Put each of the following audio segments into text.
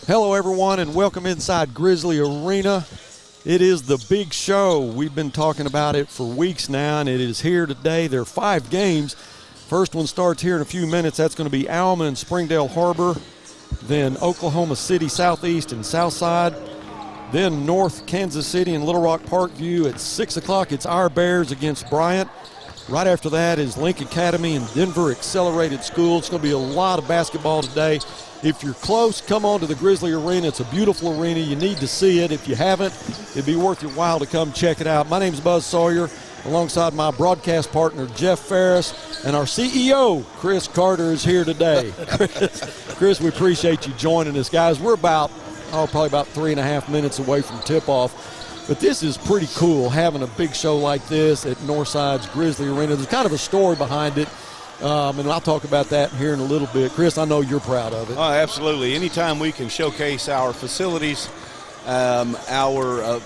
Hello, everyone, and welcome inside Grizzly Arena. It is the big show. We've been talking about it for weeks now, and it is here today. There are 5 games. First one starts here in a few minutes. That's going to be Alma and Springdale Har-Ber, then Oklahoma City Southeast and Southside, then North Kansas City and Little Rock Parkview at 6 o'clock. It's our Bears against Bryant. Right after that is Link Academy and Denver Accelerated School. It's going to be a lot of basketball today. If you're close, come on to the Grizzly Arena. It's a beautiful arena. You need to see it. If you haven't, it'd be worth your while to come check it out. My name's Buzz Sawyer, alongside my broadcast partner, Jeff Ferris, and our CEO, Chris Carter, is here today. Chris, we appreciate you joining us, guys. We're probably about 3.5 minutes away from tip-off. But this is pretty cool, having a big show like this at Northside's Grizzly Arena. There's kind of a story behind it. And I'll talk about that here in a little bit. Chris, I know you're proud of it. Oh, absolutely. Anytime we can showcase our facilities, our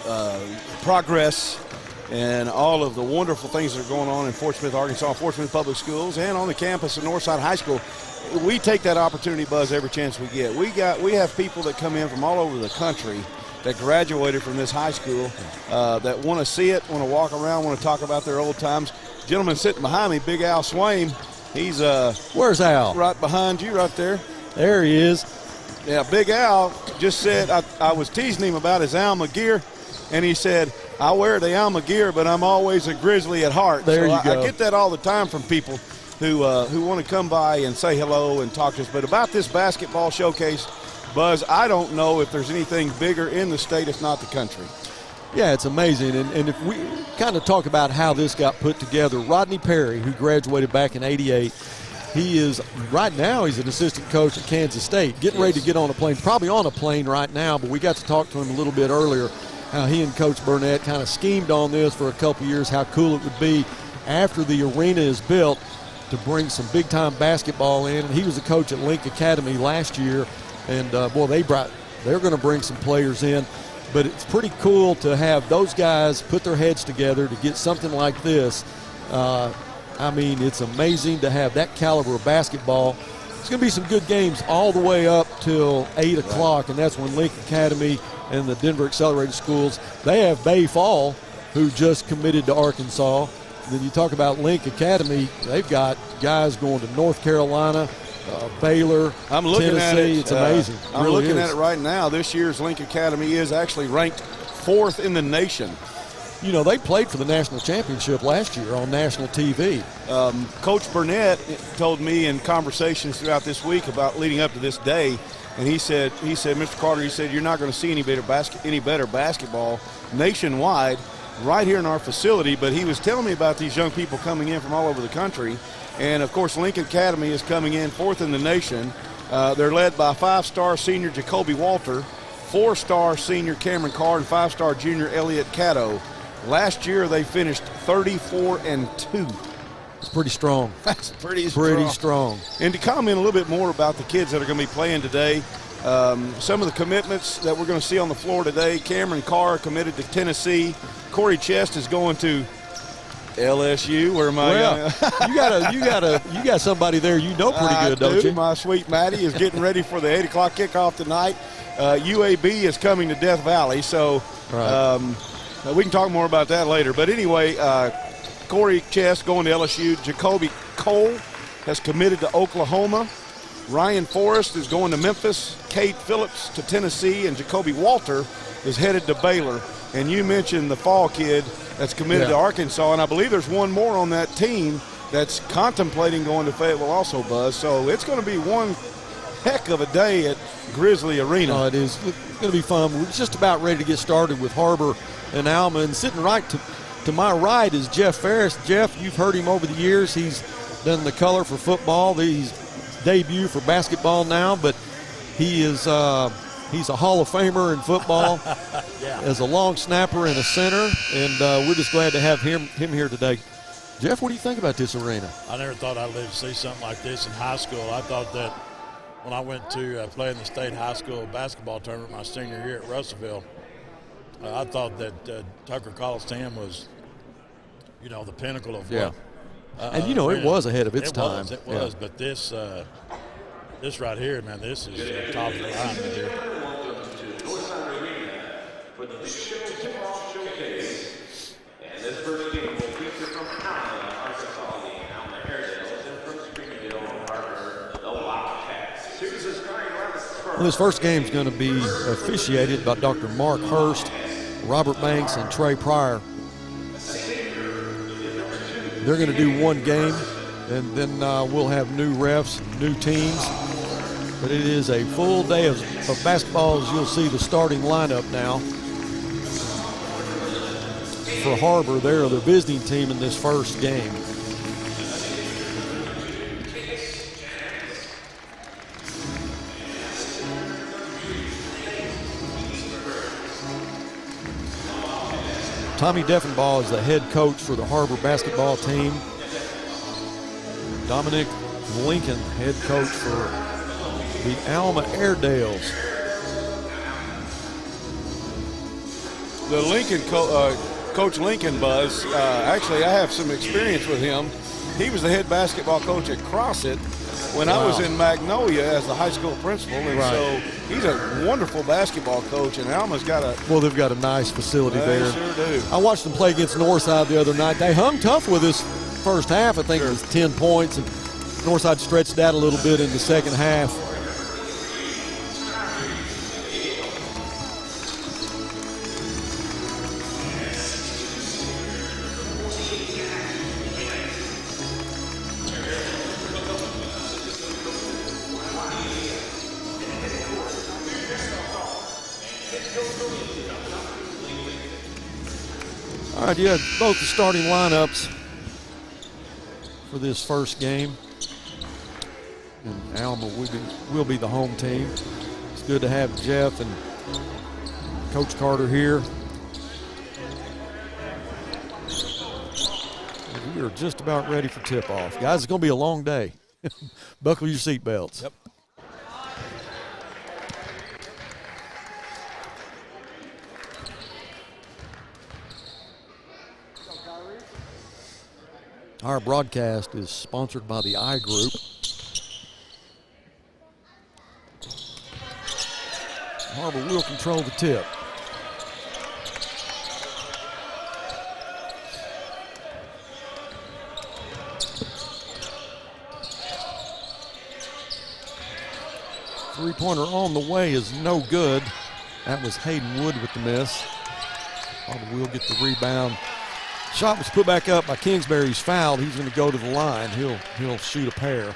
progress, and all of the wonderful things that are going on in Fort Smith, Arkansas, Fort Smith Public Schools, and on the campus of Northside High School, we take that opportunity, Buzz, every chance we get. We have people that come in from all over the country that graduated from this high school that want to see it, want to walk around, want to talk about their old times. Gentleman sitting behind me, Big Al Swaim. He's where's Al? Right behind you, right there. There he is. Yeah, Big Al just said, I was teasing him about his Alma gear, and he said, I wear the Alma gear, but I'm always a Grizzly at heart. There you go. I get that all the time from people who want to come by and say hello and talk to us. But about this basketball showcase, Buzz, I don't know if there's anything bigger in the state, if not the country. Yeah, it's amazing. And if we kind of talk about how this got put together, Rodney Perry, who graduated back in '88, right now he's an assistant coach at Kansas State, getting ready to get on a plane, probably on a plane right now, but we got to talk to him a little bit earlier, how he and Coach Burnett kind of schemed on this for a couple years, how cool it would be after the arena is built to bring some big-time basketball in. And he was the coach at Link Academy last year, and, boy, they're going to bring some players in. But it's pretty cool to have those guys put their heads together to get something like this. I mean, it's amazing to have that caliber of basketball. It's going to be some good games all the way up till 8 o'clock, and that's when Link Academy and the Denver Accelerated Schools, they have Bay Fall, who just committed to Arkansas. Then you talk about Link Academy, they've got guys going to North Carolina, Baylor, I'm looking Tennessee. at it. It's amazing. I'm looking at it right now. This year's Link Academy is actually ranked 4th in the nation. You know, they played for the national championship last year on national TV. Coach Burnett told me in conversations throughout this week about leading up to this day, and he said, Mr. Carter, he said, you're not going to see any better basketball nationwide right here in our facility. But he was telling me about these young people coming in from all over the country. And, of course, Lincoln Academy is coming in 4th in the nation. They're led by 5-star senior Jacoby Walter, 4-star senior Cameron Carr, and 5-star junior Elliott Caddo. Last year they finished 34-2. It's pretty strong. That's pretty strong. And to comment a little bit more about the kids that are going to be playing today, some of the commitments that we're going to see on the floor today, Cameron Carr committed to Tennessee. Corey Chest is going to LSU. Where am I? Well, you got somebody there you know pretty good, don't you? My sweet Maddie is getting ready for the 8 o'clock kickoff tonight. UAB is coming to Death Valley, so right. We can talk more about that later. But anyway, Corey Chest going to LSU. Jacoby Cole has committed to Oklahoma. Ryan Forrest is going to Memphis. Cade Phillips to Tennessee. And Jacoby Walter is headed to Baylor. And you mentioned the fall kid that's committed to Arkansas. And I believe there's one more on that team that's contemplating going to Fayetteville also, Buzz. So it's going to be one heck of a day at Grizzly Arena. Oh, it is. It's going to be fun. We're just about ready to get started with Har-Ber and Alma. And sitting right to my right is Jeff Ferris. Jeff, you've heard him over the years. He's done the color for football. He's debut for basketball now, but he is he's a Hall of Famer in football as a long snapper and a center. And we're just glad to have him here today. Jeff, what do you think about this arena? I never thought I'd live to see something like this in high school. I thought that when I went to play in the state high school basketball tournament my senior year at Russellville, I thought that Tucker Coliseum was, the pinnacle of what. And, it was ahead of its time. It was, but this right here, man, this is top of the line right here. For the showcase, and this first game will feature from Alma, Arkansas, the Alma Airedales, and from Springdale Har-Ber Wildcats. Well, this first game is going to be officiated by Dr. Mark Hurst, Robert Banks, and Trey Pryor. They're going to do one game, and then we'll have new refs, new teams. But it is a full day of basketball, as you'll see the starting lineup now. For Har-Ber, they're the visiting team in this first game. Tommy Deffenbaugh is the head coach for the Har-Ber basketball team. Dominic Lincoln, head coach for the Alma Airedales. The Lincoln Coach Lincoln, Buzz, actually I have some experience with him. He was the head basketball coach at CrossFit when I was in Magnolia as the high school principal, and so he's a wonderful basketball coach, and Alma's got a they've got a nice facility there. They sure do. I watched them play against Northside the other night. They hung tough with us first half. I think it was 10 points, and Northside stretched out a little bit in the second half. All right, both the starting lineups for this first game. And Alma will be the home team. It's good to have Jeff and Coach Carter here. We are just about ready for tip-off. Guys, it's going to be a long day. Buckle your seatbelts. Yep. Our broadcast is sponsored by the I Group. Har-Ber will control the tip. Three-pointer on the way is no good. That was Hayden Wood with the miss. Har-Ber will get the rebound. Shot was put back up by Kingsbury. He's fouled. He's going to go to the line. He'll shoot a pair.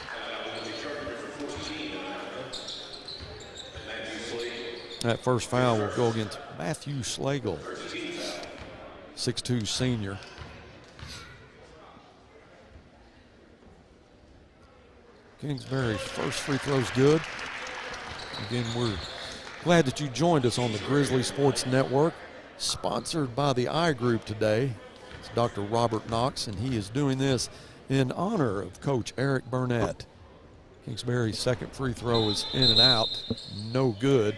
That first foul will go against Matthew Slagle, 6'2" senior. Kingsbury's first free throw's good. Again, we're glad that you joined us on the Grizzly Sports Network, sponsored by the I Group today. It's Dr. Robert Knox, and he is doing this in honor of Coach Eric Burnett. Kingsbury's second free throw is in and out, no good.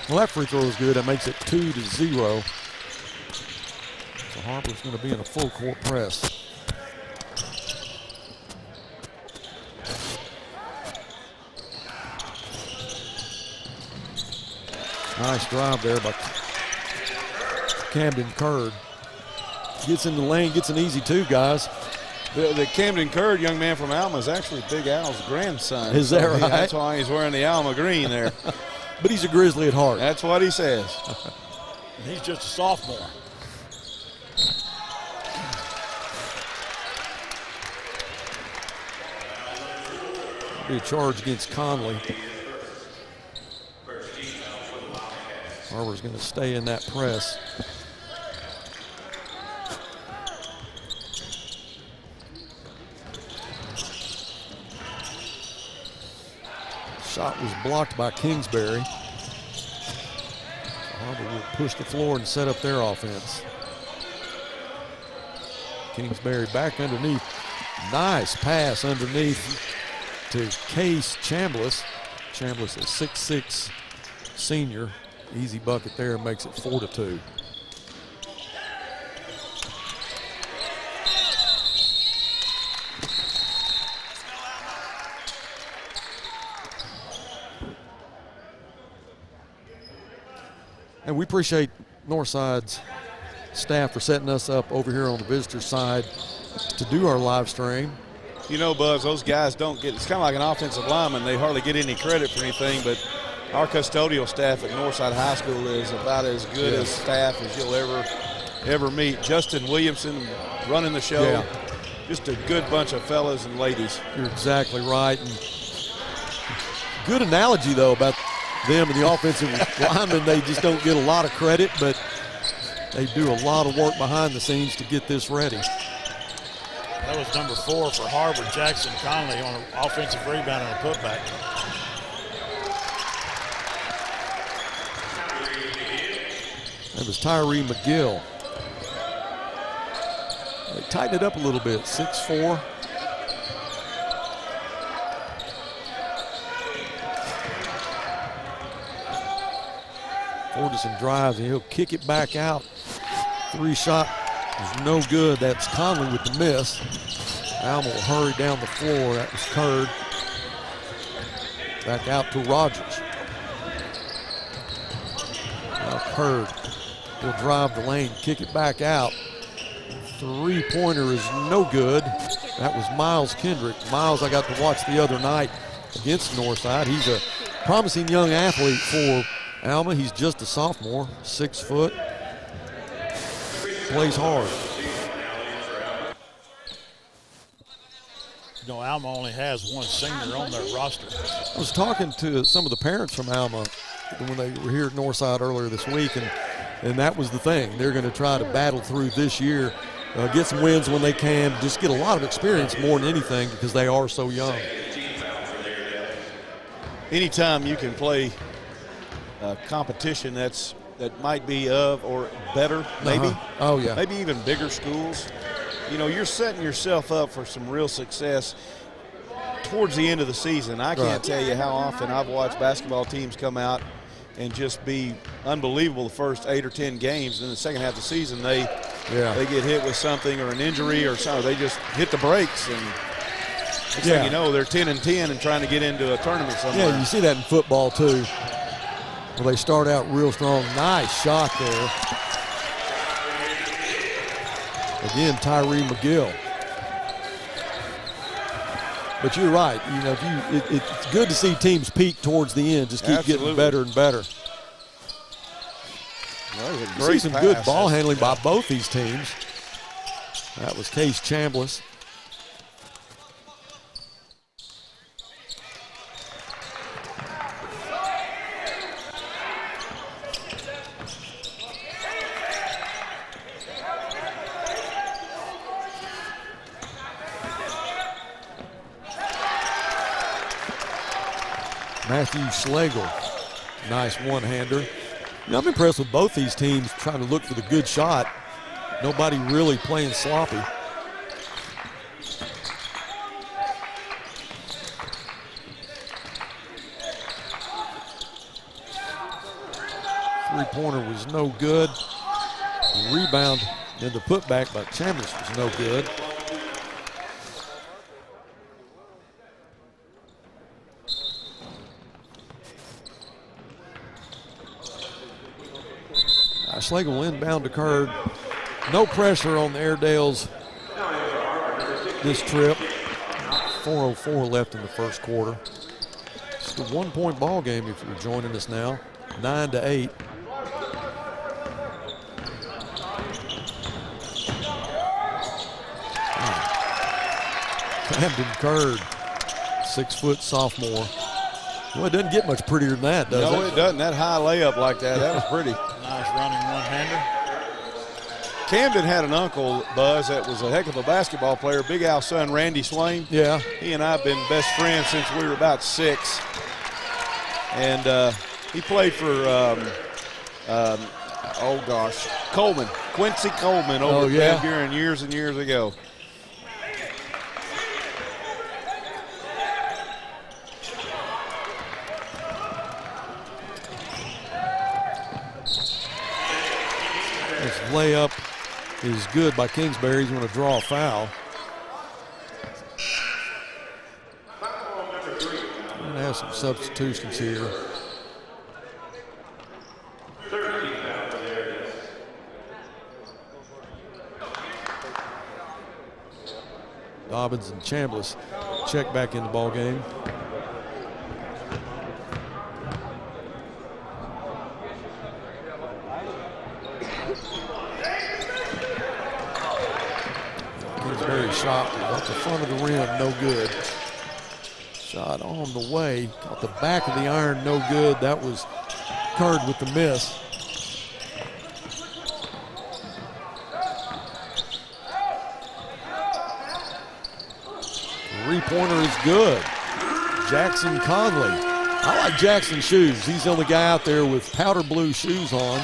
Well, that free throw is good. That makes it 2-0. So Har-Ber's going to be in a full court press. Nice drive there by Camden Curd. Gets in the lane, gets an easy two, guys. The Camden Curd young man from Alma is actually Big Al's grandson. Is that right? That's why he's wearing the Alma green there. But he's a Grizzly at heart. That's what he says. He's just a sophomore. Be a charge against Conley. Har-Ber's going to stay in that press. Shot was blocked by Kingsbury. Har-Ber will push the floor and set up their offense. Kingsbury back underneath. Nice pass underneath to Case Chambliss. Chambliss, a 6'6" senior. Easy bucket there, makes it 4-2. And we appreciate Northside's staff for setting us up over here on the visitor side to do our live stream. You know, Buzz, those guys don't get, it's kind of like an offensive lineman. They hardly get any credit for anything, but our custodial staff at Northside High School is about as good as staff as you'll ever meet. Justin Williamson running the show. Yeah. Just a good bunch of fellas and ladies. You're exactly right. And good analogy, though, about them and the offensive linemen. They just don't get a lot of credit, but they do a lot of work behind the scenes to get this ready. That was number 4 for Har-Ber, Jackson Conley, on an offensive rebound and a putback. That was Tyree McGill. They tightened it up a little bit, 6'4". Fordyson drives and he'll kick it back out. 3-shot is no good. That's Conley with the miss. Alma will hurry down the floor. That was Curd. Back out to Rogers. Now Curd will drive the lane, kick it back out. 3-pointer is no good. That was Miles Kendrick. Miles I got to watch the other night against Northside. He's a promising young athlete for Alma. He's just a sophomore, 6 foot. Plays hard. You know, Alma only has one senior on their roster. I was talking to some of the parents from Alma when they were here at Northside earlier this week, and that was the thing. They're going to try to battle through this year, get some wins when they can, just get a lot of experience more than anything because they are so young. Anytime you can play competition that might be of or better, maybe. Oh, yeah. Maybe even bigger schools. You know, you're setting yourself up for some real success towards the end of the season. I can't tell you how often I've watched basketball teams come out and just be unbelievable the first 8 or 10 games. In the second half of the season, they get hit with something or an injury or something. They just hit the brakes, and next thing you know, they're 10-10 and trying to get into a tournament somewhere. Yeah, you see that in football too, where they start out real strong. Nice shot there. Again, Tyree McGill. But you're right. You know, it's good to see teams peak towards the end. Just keep getting better and better. Well, you see some good ball handling by both these teams. That was Case Chambliss. Matthew Schlegel, nice one-hander. You know, I'm impressed with both these teams trying to look for the good shot. Nobody really playing sloppy. Three-pointer was no good. Rebound And the putback by Chambers was no good. Schlegel inbound to Curd. No pressure on the Airedales this trip. 4:04 left in the first quarter. It's a 1-point ball game if you're joining us now. 9-8. Camden Curd, 6-foot sophomore. Well, it doesn't get much prettier than that, does it? No, it doesn't. That high layup like that, that was pretty. Nice running one-hander. Camden had an uncle, Buzz, that was a heck of a basketball player. Big Al's son, Randy Swain. Yeah. He and I have been best friends since we were about 6. And he played for, Coleman. Quincy Coleman over at Van Buren years and years ago. This layup is good by Kingsbury. He's going to draw a foul. We're going to have some substitutions here. Dobbins and Chambliss check back in the ball game. Kingsbury shot off the front of the rim, no good. Shot on the way, caught the back of the iron, no good. That was Curd with the miss. Three-pointer is good. Jackson Conley. I like Jackson's shoes. He's the only guy out there with powder blue shoes on.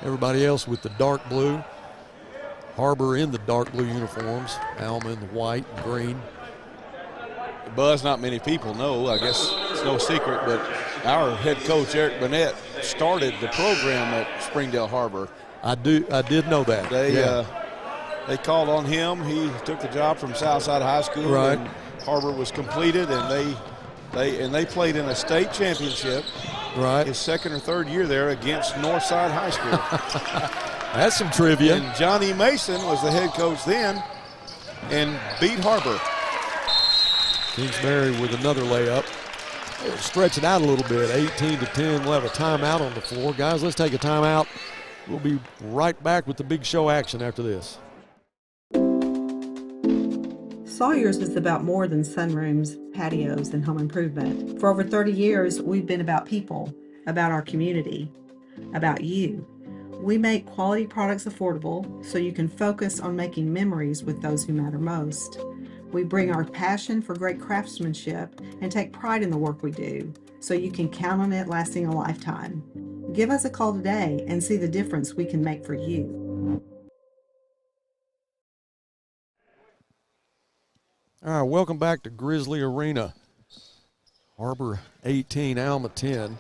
Everybody else with the dark blue. Har-Ber in the dark blue uniforms. Alma in the white and green. Buzz, not many people know. I guess it's no secret, but our head coach, Eric Burnett, started the program at Springdale Har-Ber. I did know that. They called on him. He took the job from Southside High School. Right. And Har-Ber was completed, and they played in a state championship. Right. His second or third year there against Northside High School. That's some trivia. And Johnny Mason was the head coach then and beat Har-Ber. Kingsbury with another layup. They'll stretch it out a little bit. 18-10. We'll have a timeout on the floor. Guys, let's take a timeout. We'll be right back with the big show action after this. Sawyer's is about more than sunrooms, patios, and home improvement. For over 30 years, we've been about people, about our community, about you. We make quality products affordable so you can focus on making memories with those who matter most. We bring our passion for great craftsmanship and take pride in the work we do so you can count on it lasting a lifetime. Give us a call today and see the difference we can make for you. All right, welcome back to Grizzly Arena. Har-Ber 18, Alma 10.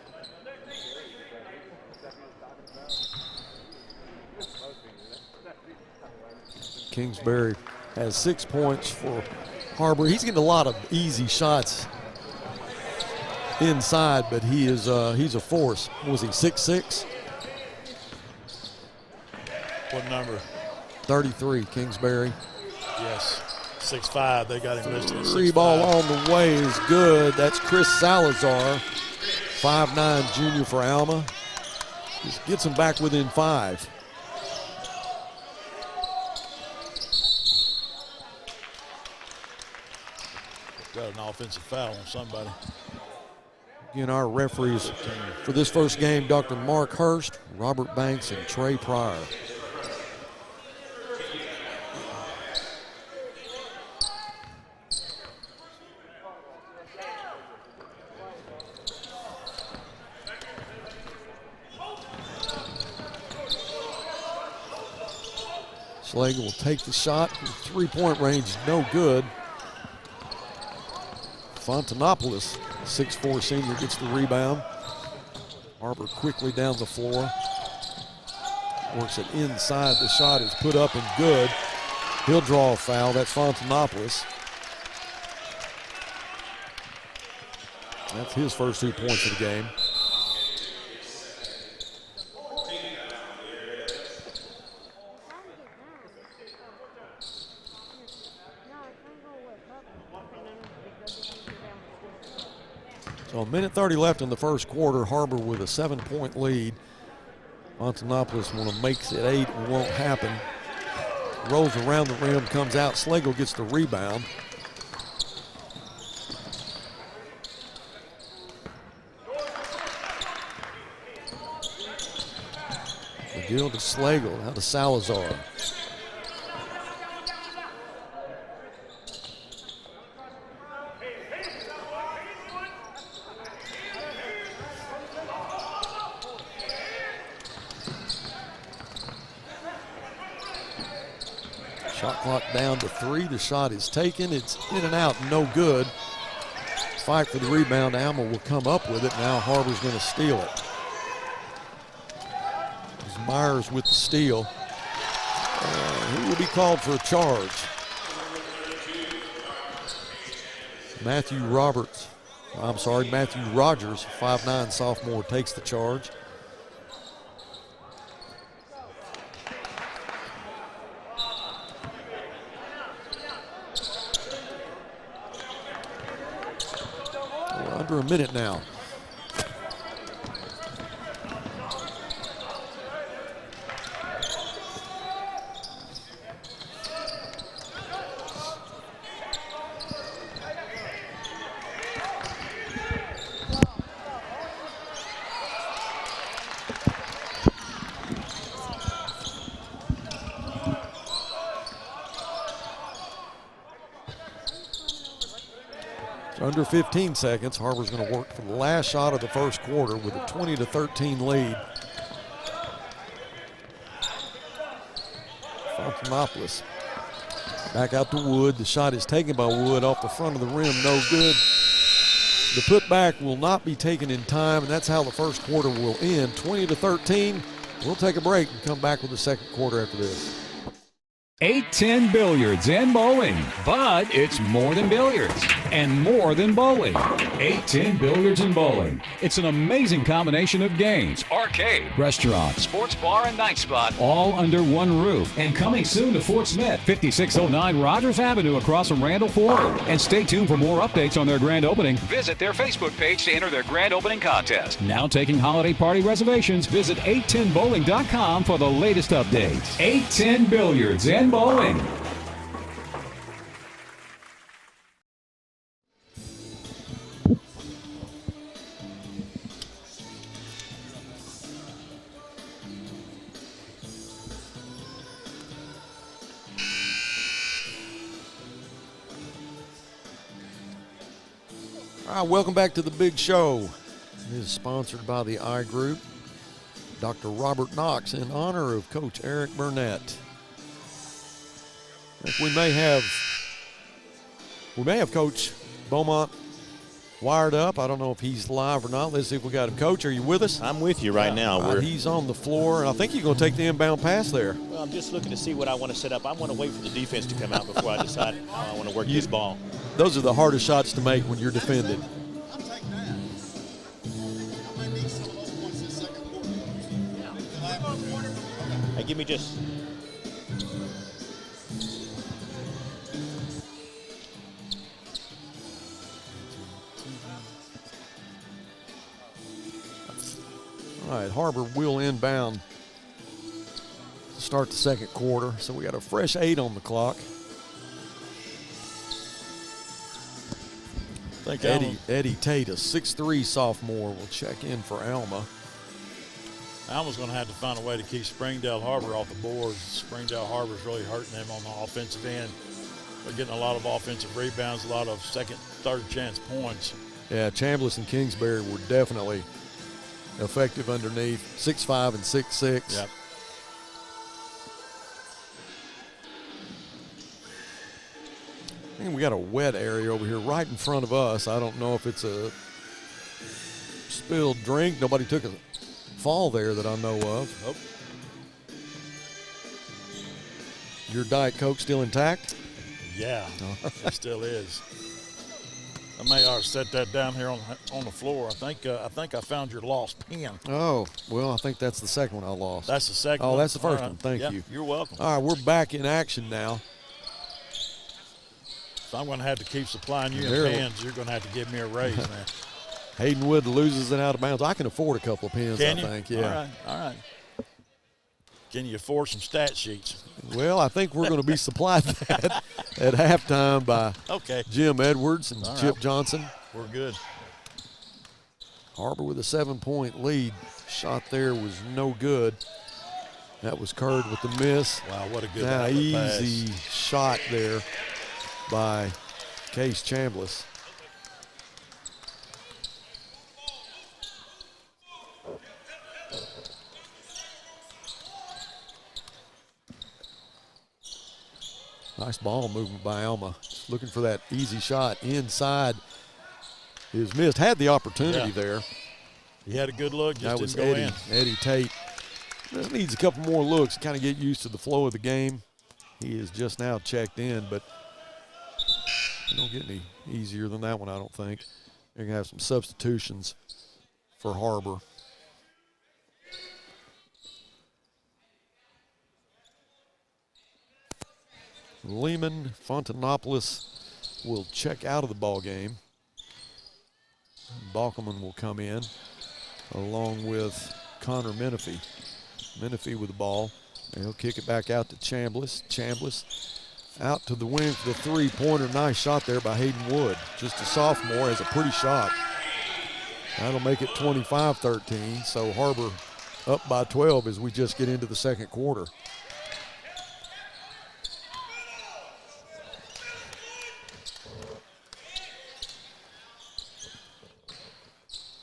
Kingsbury has 6 points for Har-Ber. He's getting a lot of easy shots inside, but he's a force. What was he, 6'6"? What number? 33, Kingsbury. Yes, 6'5". They got him listed at 6'5". Free ball on the way is good. That's Chris Salazar, 5'9" junior for Alma. Just gets him back within 5. Got an offensive foul on somebody. Again, our referees for this first game, Dr. Mark Hurst, Robert Banks, and Trey Pryor. Schlegel will take the shot. Three-point range is no good. Fontanopoulos, 6'4" senior, gets the rebound. Har-Ber quickly down the floor. Works it inside. The shot is put up and good. He'll draw a foul. That's Fontanopoulos. That's his first 2 points of the game. So 1:30 left in the first quarter. Har-Ber with a 7-point lead. Fontanopoulos want to make it 8. It won't happen. Rolls around the rim, comes out. Slagle gets the rebound. McGill to Slagle, now to Salazar. Shot clock down to 3. The shot is taken. It's in and out, no good. Fight for the rebound. Alma will come up with it. Now Har-Ber's going to steal it. It's Myers with the steal. He will be called for a charge. Matthew Rogers, 5'9" sophomore, takes the charge. Under a minute now. Under 15 seconds, Har-Ber's going to work for the last shot of the first quarter with a 20-13 lead. Fontanopoulos back out to Wood. The shot is taken by Wood off the front of the rim, no good. The putback will not be taken in time, and that's how the first quarter will end. 20-13. We'll take a break and come back with the second quarter after this. 810 Billiards and Bowling, but it's more than billiards and more than bowling. 810 Billiards and Bowling. It's an amazing combination of games, arcade, restaurant, sports bar, and night spot, all under one roof. And coming soon to Fort Smith, 5609 Rogers Avenue across from Randall Ford. And stay tuned for more updates on their grand opening. Visit their Facebook page to enter their grand opening contest. Now taking holiday party reservations. Visit 810bowling.com for the latest updates. 810 Billiards and Bowling. All right, welcome back to the big show. It is sponsored by the I Group. Dr. Robert Knox in honor of Coach Eric Burnett. I think we may have Coach Beaumont wired up. I don't know if he's live or not. Let's see if we got him. Coach, are you with us? I'm with you right now. He's on the floor, and I think you're going to take the inbound pass there. Well, I'm just looking to see what I want to set up. I want to wait for the defense to come out before I decide how I want to work this ball. Those are the hardest shots to make when you're defended. Hey, give me just... All right, Har-Ber will inbound to start the second quarter. So we got a fresh 8 on the clock. I think Eddie Tate, a 6'3" sophomore, will check in for Alma. Alma's going to have to find a way to keep Springdale Har-Ber off the boards. Springdale Har-Ber's really hurting them on the offensive end. They're getting a lot of offensive rebounds, a lot of second, third chance points. Yeah, Chambliss and Kingsbury were definitely effective underneath, 6'5" and 6'6". Yep. And we got a wet area over here right in front of us. I don't know if it's a spilled drink. Nobody took a fall there that I know of. Nope. Your Diet Coke still intact? Yeah, it still is. I may ought to set that down here on the floor. I think I found your lost pen. Oh, well, I think that's the second one I lost. That's the second Oh, one? that's the first All one. right. Thank you. You're welcome. All right, we're back in action now. So I'm going to have to keep supplying you There- pens. You're going to have to give me a raise, man. Hayden Wood loses it out of bounds. I can afford a couple of pins, Can I you? think. Yeah. All right. Can you afford some stat sheets? Well, I think we're going to be supplied that at halftime by Okay. Jim Edwards and All right. Chip Johnson. We're good. Har-Ber with a 7-point lead. Shot there was no good. That was Curd with the miss. Wow, what a good Now, outlet pass. easy shot there by Case Chambliss. Nice ball movement by Alma. Looking for that easy shot inside. Is missed. Had the opportunity there. He had a good look, just That was didn't go Eddie. in. Eddie Tate. Just needs a couple more looks to kind of get used to the flow of the game. He is just now checked in, but it don't get any easier than that one, I don't think. They're going to have some substitutions for Har-Ber. Lehman Fontanopolis will check out of the ball game. Balkeman will come in along with Connor Menifee. Menifee with the ball. And he'll kick it back out to Chambliss. Chambliss out to the wing for the three-pointer. Nice shot there by Hayden Wood. Just a sophomore, has a pretty shot. That'll make it 25-13. So Har-Ber up by 12 as we just get into the second quarter.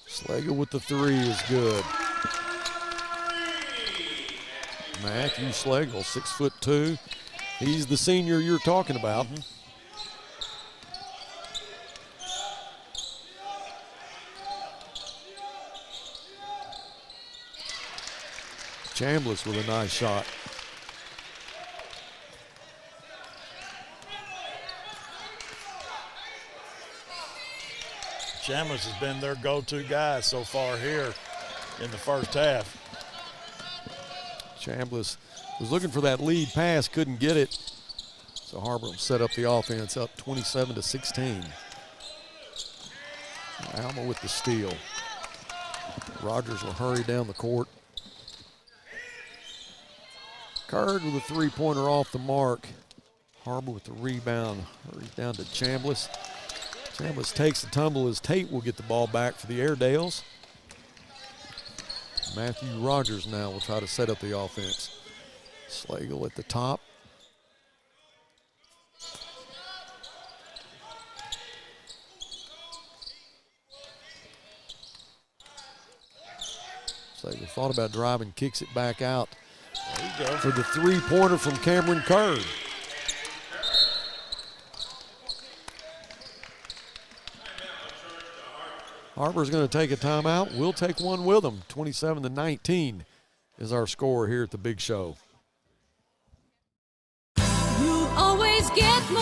Slagle with the three is good. Matthew Slagle, 6'2". He's the senior you're talking about. Chambliss with a nice shot. Chambliss has been their go-to guy so far here in the first half. Chambliss was looking for that lead pass, couldn't get it. So Har-Ber will set up the offense, up 27-16. Alma with the steal. Rogers will hurry down the court. Curd with a three-pointer off the mark. Har-Ber with the rebound, hurries down to Chambliss. Chambliss takes the tumble as Tate will get the ball back for the Airedales. Matthew Rogers now will try to set up the offense. Slagle at the top. Slagle thought about driving, kicks it back out. There you go. For the three-pointer from Cameron Curd. Har-Ber's going to take a timeout. We'll take one with them. 27-19 is our score here at the Big Show. You always get more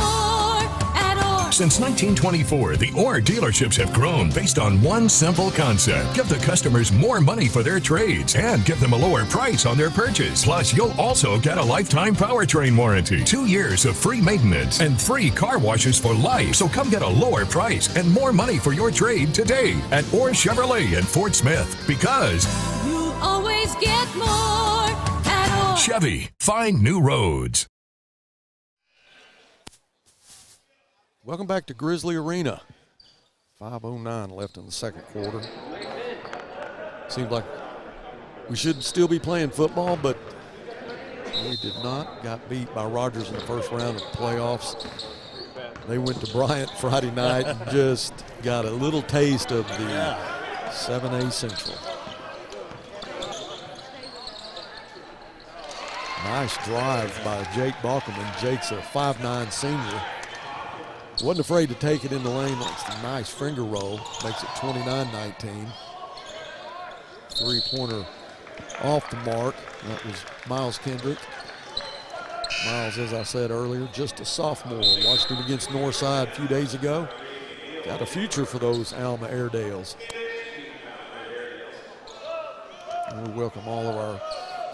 at Orr. Since 1924, the Orr dealerships have grown based on one simple concept. Give the customers more money for their trades and give them a lower price on their purchase. Plus, you'll also get a lifetime powertrain warranty, 2 years of free maintenance, and free car washes for life. So come get a lower price and more money for your trade today at Orr Chevrolet in Fort Smith. Because You always get more at Orr. Chevy, find new roads. Welcome back to Grizzly Arena. 5:09 left in the second quarter. Seems like we should still be playing football, but we did not. Got beat by Rogers in the first round of the playoffs. They went to Bryant Friday night and just got a little taste of the 7A Central. Nice drive by Jake Balkeman. Jake's a 5'9" senior. Wasn't afraid to take it in the lane. That's a nice finger roll. Makes it 29-19. Three-pointer off the mark. That was Miles Kendrick. Miles, as I said earlier, just a sophomore. Watched him against Northside a few days ago. Got a future for those Alma Airedales. And we welcome all of our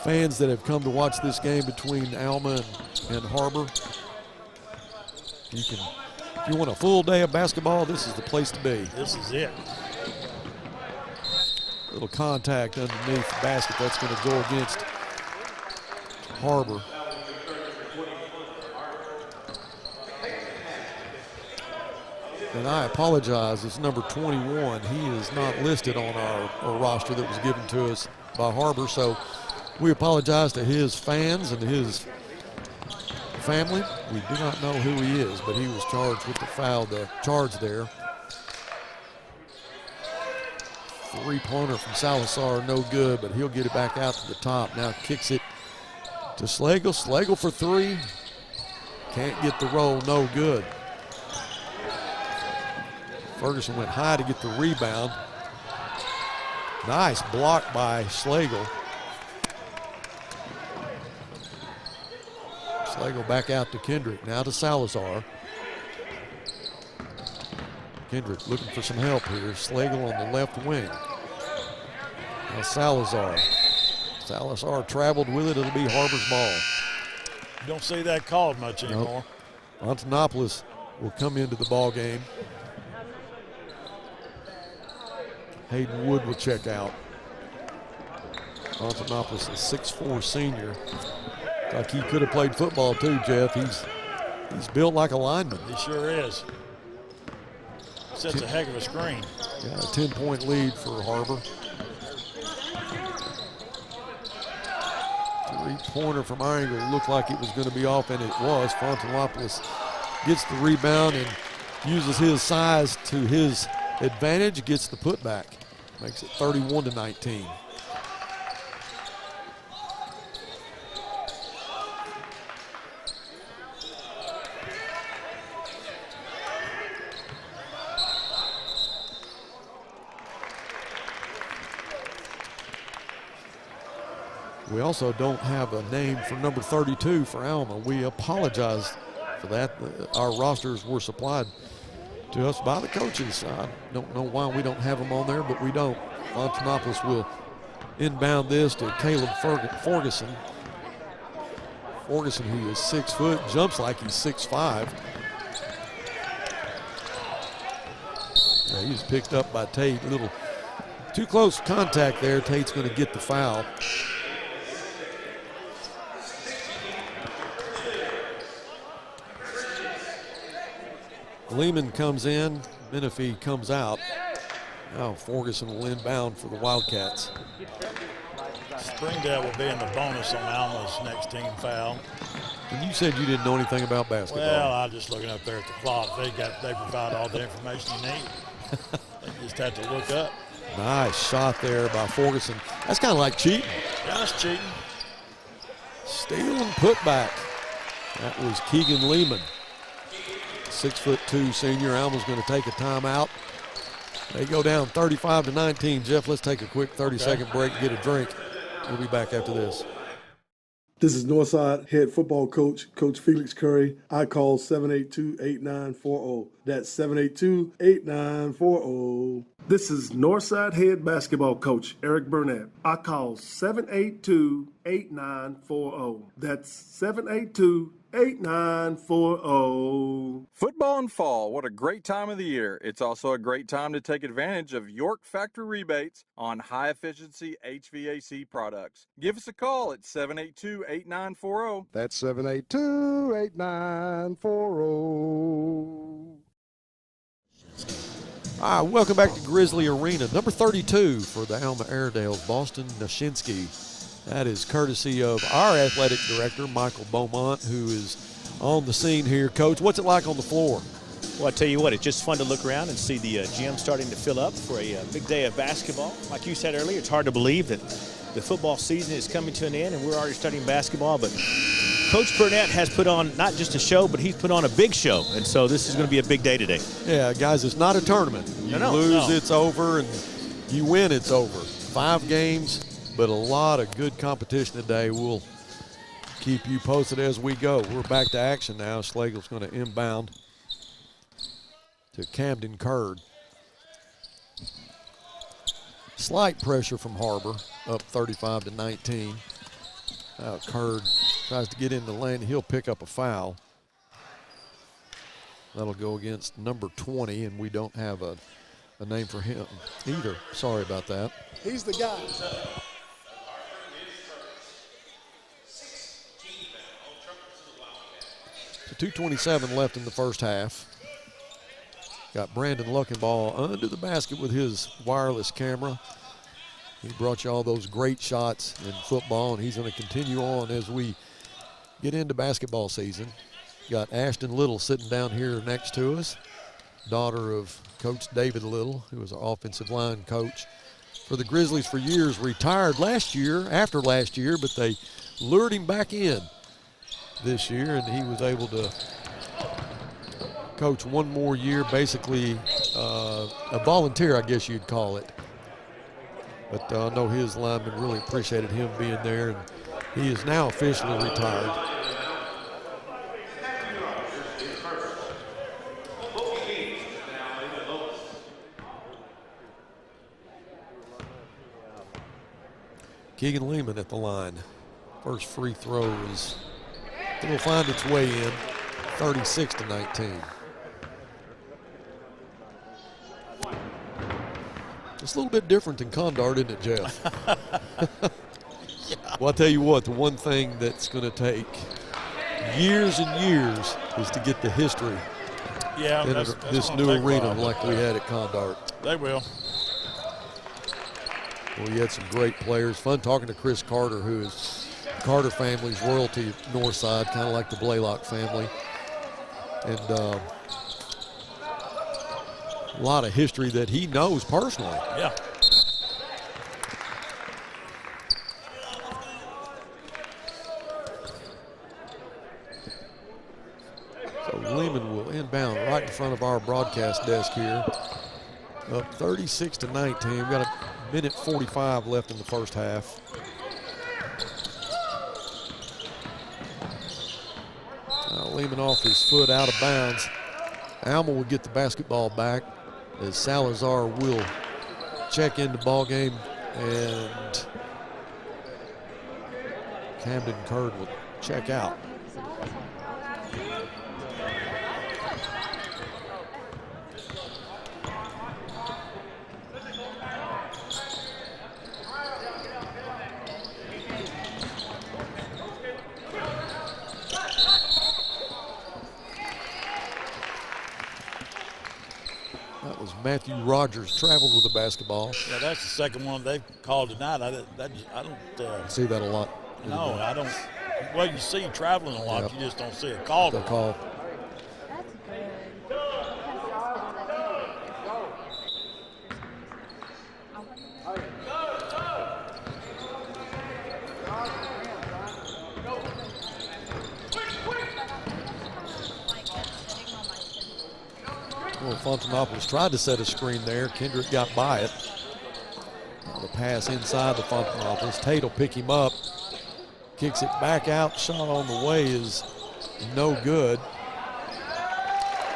fans that have come to watch this game between Alma and Har-Ber. If you want a full day of basketball, this is the place to be. This is it. Little contact underneath the basket. That's going to go against Har-Ber. And I apologize, it's number 21. He is not listed on our roster that was given to us by Har-Ber, so we apologize to his fans and his family. We do not know who he is, but he was charged with the charge there. Three-pointer from Salazar, no good, but he'll get it back out to the top. Now kicks it to Slagle. Slagle for three. Can't get the roll, no good. Ferguson went high to get the rebound. Nice block by Slagle. Slagle back out to Kendrick, now to Salazar. Kendrick looking for some help here. Slagle on the left wing. Now Salazar. Salazar traveled with it. It'll be Har-Ber's ball. You don't see that called much anymore. Nope. Antonopoulos will come into the ball game. Hayden Wood will check out. Antonopoulos, a 6'4" senior. Like he could have played football too, Jeff. He's built like a lineman. He sure is. Sets a heck of a screen. Yeah, a 10-point lead for Har-Ber. Three-pointer from Ironville looked like it was going to be off, and it was. Fontanopoulos gets the rebound and uses his size to his advantage, gets the putback. Makes it 31-19. We also don't have a name for number 32 for Alma. We apologize for that. Our rosters were supplied to us by the coaches. I don't know why we don't have them on there, but we don't. Antonopoulos will inbound this to Caleb Ferguson. Ferguson, who is 6 foot, jumps like he's 6'5". Yeah, he was picked up by Tate. Little too close contact there. Tate's going to get the foul. Lehman comes in, Menifee comes out. Now Ferguson will inbound for the Wildcats. Springdale will be in the bonus on Alma's next team foul. And you said you didn't know anything about basketball. Well, I'm just looking up there at the clock. They provide all the information you need. You just have to look up. Nice shot there by Ferguson. That's kind of like cheating. Yeah, that's cheating. Steal and put back. That was Keegan Lehman. 6'2" senior. Alma's going to take a timeout. They go down 35-19. Jeff, let's take a quick 30-second break and get a drink. We'll be back after this. This is Northside head football coach, Coach Felix Curry. I call 782-8940. That's 782-8940. This is Northside head basketball coach, Eric Burnett. I call 782-8940. That's 782-8940. Football and fall, what a great time of the year. It's also a great time to take advantage of York Factory rebates on high-efficiency HVAC products. Give us a call at 782-8940. That's 782-8940. All right, welcome back to Grizzly Arena. Number 32 for the Alma Airedales, Boston Nashinsky. That is courtesy of our athletic director, Michael Beaumont, who is on the scene here. Coach, what's it like on the floor? Well, I tell you what, it's just fun to look around and see the gym starting to fill up for a big day of basketball. Like you said earlier, it's hard to believe that the football season is coming to an end and we're already studying basketball, but Coach Burnett has put on not just a show, but he's put on a big show, and so this is going to be a big day today. Yeah, guys, it's not a tournament. You lose, it's over, and you win, it's over. 5 games, but a lot of good competition today. We'll keep you posted as we go. We're back to action now. Slagle's going to inbound to Camden Curd. Slight pressure from Har-Ber, up 35-19. Now Curd tries to get in the lane. He'll pick up a foul. That'll go against number 20, and we don't have a name for him either. Sorry about that. He's the guy. So 2:27 left in the first half. Got Brandon Luckenball under the basket with his wireless camera. He brought you all those great shots in football, and he's going to continue on as we get into basketball season. Got Ashton Little sitting down here next to us, daughter of Coach David Little, who was our offensive line coach for the Grizzlies for years, retired after last year, but they lured him back in this year, and he was able to coach one more year, basically a volunteer, I guess you'd call it. But I know his linemen really appreciated him being there, and he is now officially retired. Keegan Lehman at the line. First free throw it'll find its way in, 36-19. It's a little bit different than Condard, isn't it, Jeff? Yeah. Well, I'll tell you what, the one thing that's going to take years and years is to get the history in this new arena like we had at Condard. They will. Well, you had some great players. Fun talking to Chris Carter, who is Carter family's royalty of Northside, kind of like the Blaylock family. And a lot of history that he knows personally. Yeah. So Lehman will inbound right in front of our broadcast desk here. Up 36-19. We've got a minute 45 left in the first half. Lehman off his foot, out of bounds. Alma will get the basketball back as Salazar will check into ball game, and Camden Curd will check out. Matthew Rogers traveled with the basketball. Yeah, that's the second one they've called tonight. I don't see that a lot. No, I don't. Well, you see traveling a lot. Yep. You just don't see a call. The call. Fontanopoulos tried to set a screen there. Kendrick got by it. Now the pass inside the Fontanopoulos. Tate will pick him up. Kicks it back out. Shot on the way is no good.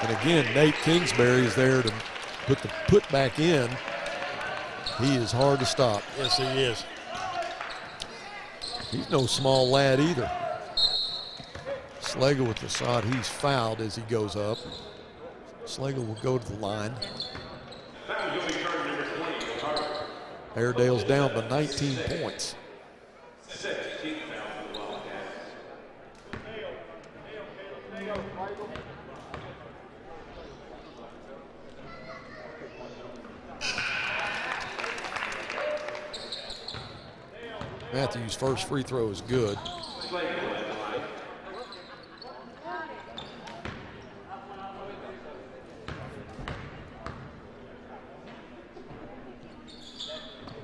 And again, Nate Kingsbury is there to put the put back in. He is hard to stop. Yes, he is. He's no small lad either. Slagle with the shot. He's fouled as he goes up. Slagle will go to the line. Airedales down by 19 points. Matthews' first free throw is good.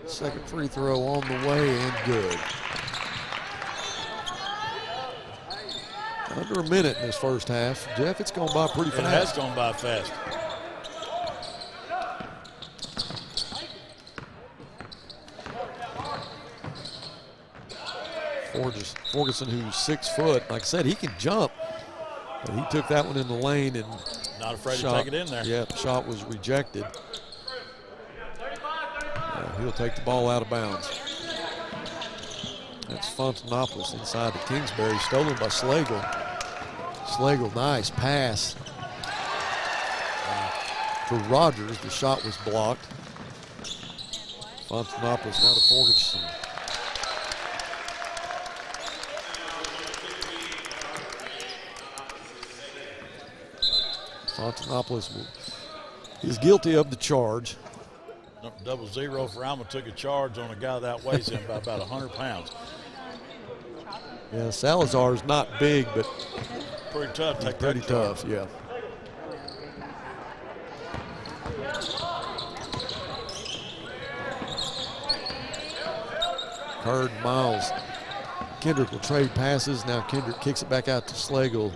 Second free throw on the way and good. Under a minute in this first half. Jeff, it's gone by pretty fast. It has gone by fast. Ferguson, who's 6 foot. Like I said, he can jump, but he took that one in the lane and not afraid to take it in there. Yeah, the shot was rejected. He'll take the ball out of bounds. That's Fontanopoulos inside to Kingsbury, stolen by Slagle. Slagle, nice pass to Rogers. The shot was blocked. Fontanopoulos now to Ferguson. Fontanopoulos is guilty of the charge. 0 for Alma took a charge on a guy that weighs him by about 100 pounds. Yeah, Salazar's not big, but pretty tough. Pretty tough, yeah. Curd, Miles. Kendrick will trade passes. Now Kendrick kicks it back out to Slagle.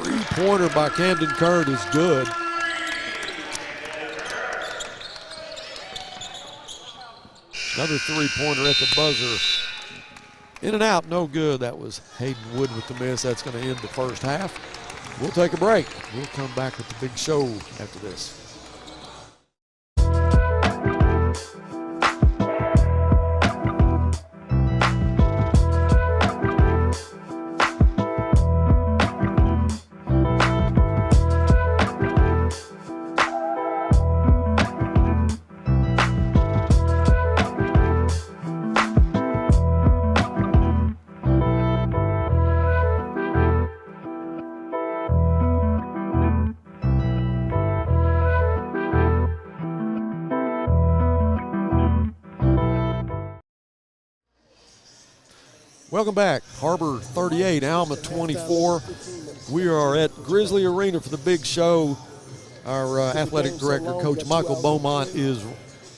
Three-pointer by Camden Curd is good. Another three-pointer at the buzzer. In and out, no good. That was Hayden Wood with the miss. That's going to end the first half. We'll take a break. We'll come back with the big show after this. Welcome back. Har-Ber 38, Alma 24. We are at Grizzly Arena for the big show. Our athletic director, Coach Michael Beaumont,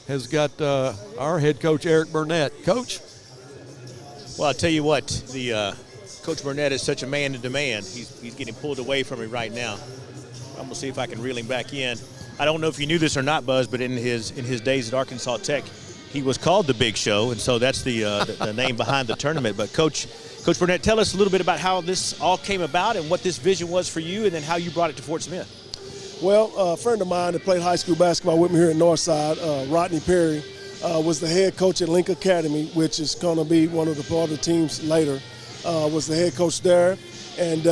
has got our head coach, Eric Burnett. Coach? Well, I'll tell you what, the Coach Burnett is such a man in demand. He's getting pulled away from me right now. I'm going to see if I can reel him back in. I don't know if you knew this or not, Buzz, but in his days at Arkansas Tech, he was called the Big Show, and so that's the name behind the tournament. But Coach Burnett, tell us a little bit about how this all came about and what this vision was for you, and then how you brought it to Fort Smith. Well, a friend of mine that played high school basketball with me here at Northside, Rodney Perry, was the head coach at Link Academy, which is going to be one of the part of the teams later. Was the head coach there, and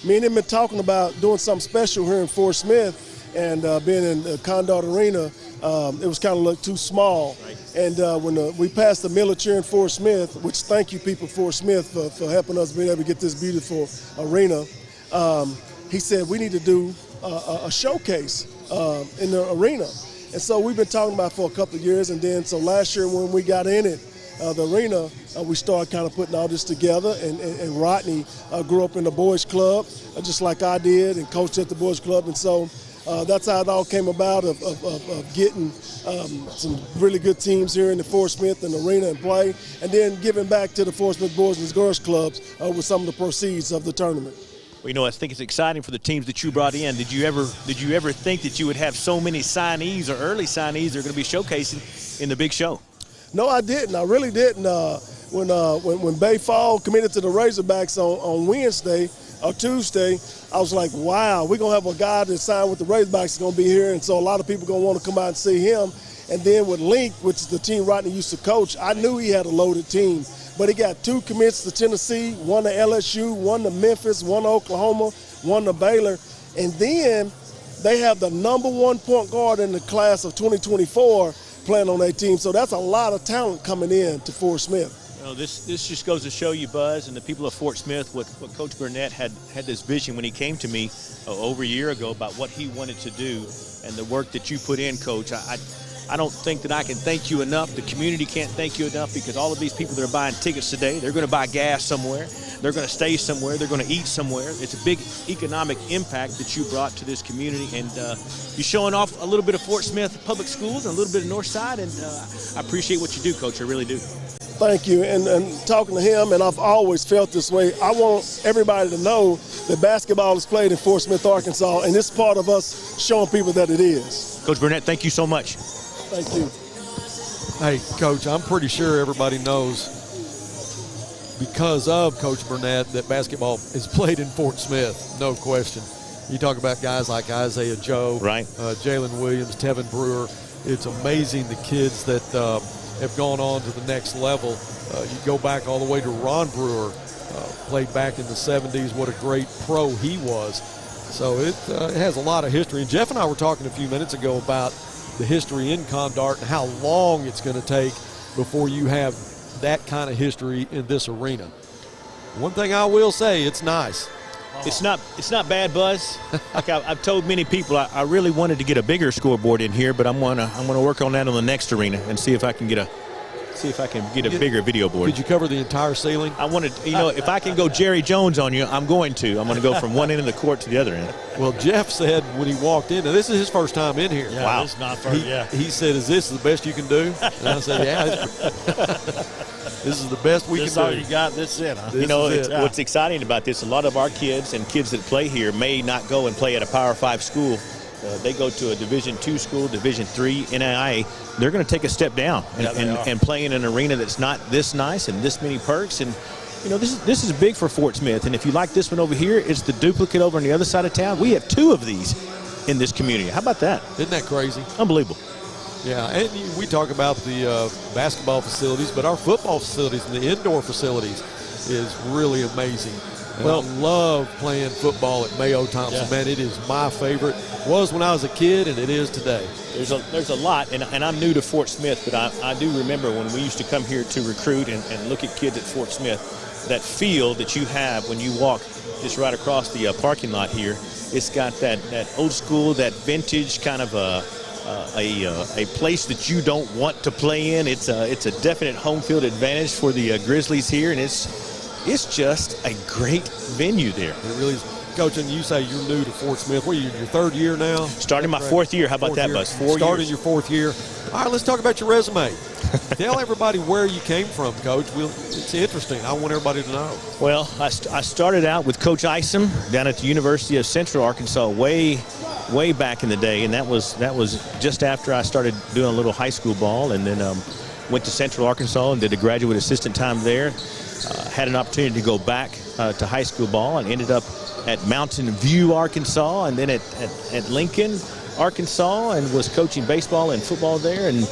me and him been talking about doing something special here in Fort Smith, and being in the Condor Arena. It was kind of look too small. Right. And when we passed the military in Fort Smith, which thank you people Fort Smith for helping us be able to get this beautiful arena, he said we need to do a showcase in the arena. And so we've been talking about it for a couple of years, and then so last year when we got in it, the arena, we started kind of putting all this together, and Rodney grew up in the boys club, just like I did, and coached at the boys club, and so that's how it all came about of getting some really good teams here in the Fort Smith and arena and play, and then giving back to the Fort Smith Boys and Girls Clubs with some of the proceeds of the tournament. Well, you know, I think it's exciting for the teams that you brought in. Did you ever think that you would have so many signees or early signees that are going to be showcasing in the big show? No, I didn't. I really didn't. When Bay Fall committed to the Razorbacks on Wednesday or Tuesday, I was like, wow, we're going to have a guy that signed with the Razorbacks is going to be here, and so a lot of people going to want to come out and see him. And then with Link, which is the team Rodney used to coach, I knew he had a loaded team. But he got 2 commits to Tennessee, 1 to LSU, 1 to Memphis, 1 to Oklahoma, 1 to Baylor. And then they have the #1 point guard in the class of 2024 playing on their team. So that's a lot of talent coming in to Fort Smith. You know, this just goes to show you, Buzz, and the people of Fort Smith, what Coach Burnett had this vision when he came to me over a year ago about what he wanted to do and the work that you put in, Coach. I don't think that I can thank you enough. The community can't thank you enough, because all of these people that are buying tickets today, they're going to buy gas somewhere. They're going to stay somewhere. They're going to eat somewhere. It's a big economic impact that you brought to this community, and you're showing off a little bit of Fort Smith public schools and a little bit of Northside, and I appreciate what you do, Coach. I really do. Thank you. And talking to him, and I've always felt this way, I want everybody to know that basketball is played in Fort Smith, Arkansas, and it's part of us showing people that it is. Coach Burnett, thank you so much. Thank you. Hey, Coach, I'm pretty sure everybody knows because of Coach Burnett that basketball is played in Fort Smith, no question. You talk about guys like Isaiah Joe, right? Jalen Williams, Tevin Brewer. It's amazing the kids that have gone on to the next level. You go back all the way to Ron Brewer, played back in the 70s. What a great pro he was. So it has a lot of history. And Jeff and I were talking a few minutes ago about the history in Condart and how long it's going to take before you have that kind of history in this arena. One thing I will say, it's nice. It's not bad, Buzz. Like I've told many people, I really wanted to get a bigger scoreboard in here, but I'm gonna work on that on the next arena and see if I can get a bigger video board. Did you cover the entire ceiling? I wanted, if I can go Jerry Jones on you, I'm going to. I'm going to go from one end of the court to the other end. Well, Jeff said when he walked in, and this is his first time in here. Yeah, wow. This is not first, He said, "Is this the best you can do?" And I said, "Yeah, this is the best we can do." This is all you got. This is it, huh? What's exciting about this, a lot of our kids and kids that play here may not go and play at a Power 5 school. They go to a Division II school, Division III, NAIA. They're going to take a step down and play in an arena that's not this nice and this many perks. And, this is big for Fort Smith. And if you like this one over here, it's the duplicate over on the other side of town. We have 2 of these in this community. How about that? Isn't that crazy? Unbelievable. Yeah, and we talk about the basketball facilities, but our football facilities and the indoor facilities is really amazing. And I love playing football at Mayo Thompson. Yeah. Man, it is my favorite. It was when I was a kid, and it is today. There's a lot, and I'm new to Fort Smith, but I do remember when we used to come here to recruit and look at kids at Fort Smith, that field that you have when you walk just right across the parking lot here, it's got that old school, that vintage kind of a place that you don't want to play in. It's a definite home field advantage for the Grizzlies here, and it's just a great venue there. It really is. Coach, and you say you're new to Fort Smith. What are you, your 3rd year now? Starting my 4th year. How about that, Buzz? 4 years. Starting your 4th year. All right, let's talk about your resume. Tell everybody where you came from, Coach. It's interesting. I want everybody to know. Well, I started out with Coach Isom down at the University of Central Arkansas way back in the day, and that was just after I started doing a little high school ball, and then went to Central Arkansas and did a graduate assistant time there. Had an opportunity to go back to high school ball and ended up at Mountain View, Arkansas, and then at Lincoln, Arkansas, and was coaching baseball and football there. And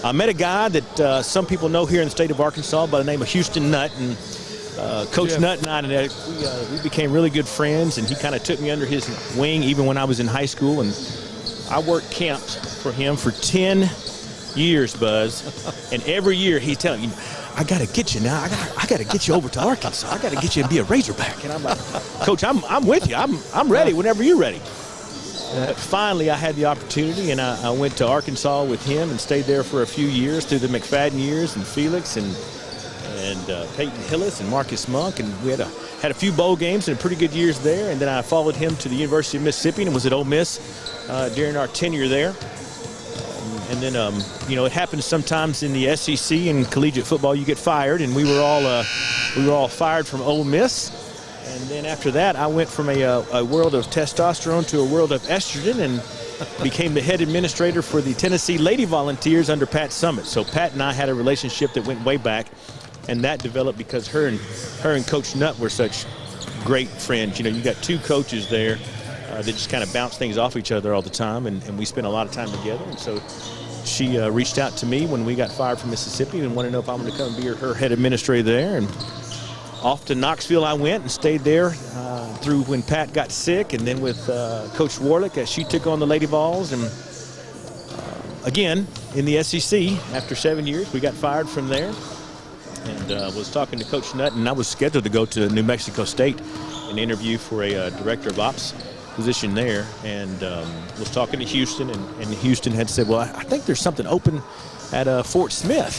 I met a guy that some people know here in the state of Arkansas by the name of Houston Nutt, and Coach Nutt and I, we became really good friends, and he kind of took me under his wing even when I was in high school, and I worked camps for him for 10 years, Buzz, and every year he's telling me, I got to get you now. I got to get you over to Arkansas. I got to get you and be a Razorback. And I'm like, Coach, I'm with you. I'm ready whenever you're ready. Finally, I had the opportunity, and I went to Arkansas with him and stayed there for a few years through the McFadden years and Felix and Peyton Hillis and Marcus Monk, and we had a few bowl games and pretty good years there. And then I followed him to the University of Mississippi and was at Ole Miss during our tenure there. And then, it happens sometimes in the SEC and collegiate football. You get fired, and we were all fired from Ole Miss. And then after that, I went from a world of testosterone to a world of estrogen, and became the head administrator for the Tennessee Lady Volunteers under Pat Summitt. So Pat and I had a relationship that went way back, and that developed because her and Coach Nutt were such great friends. You got 2 coaches there that just kind of bounce things off each other all the time, and we spent a lot of time together. And so she reached out to me when we got fired from Mississippi and wanted to know if I wanted to come and be her head administrator there. And off to Knoxville I went and stayed there through when Pat got sick, and then with Coach Warlick as she took on the Lady Vols. And again, in the SEC, after 7 years, we got fired from there, and was talking to Coach Nutt, and I was scheduled to go to New Mexico State and interview for a director of ops position there, and was talking to Houston, and Houston had said, well, I think there's something open at Fort Smith.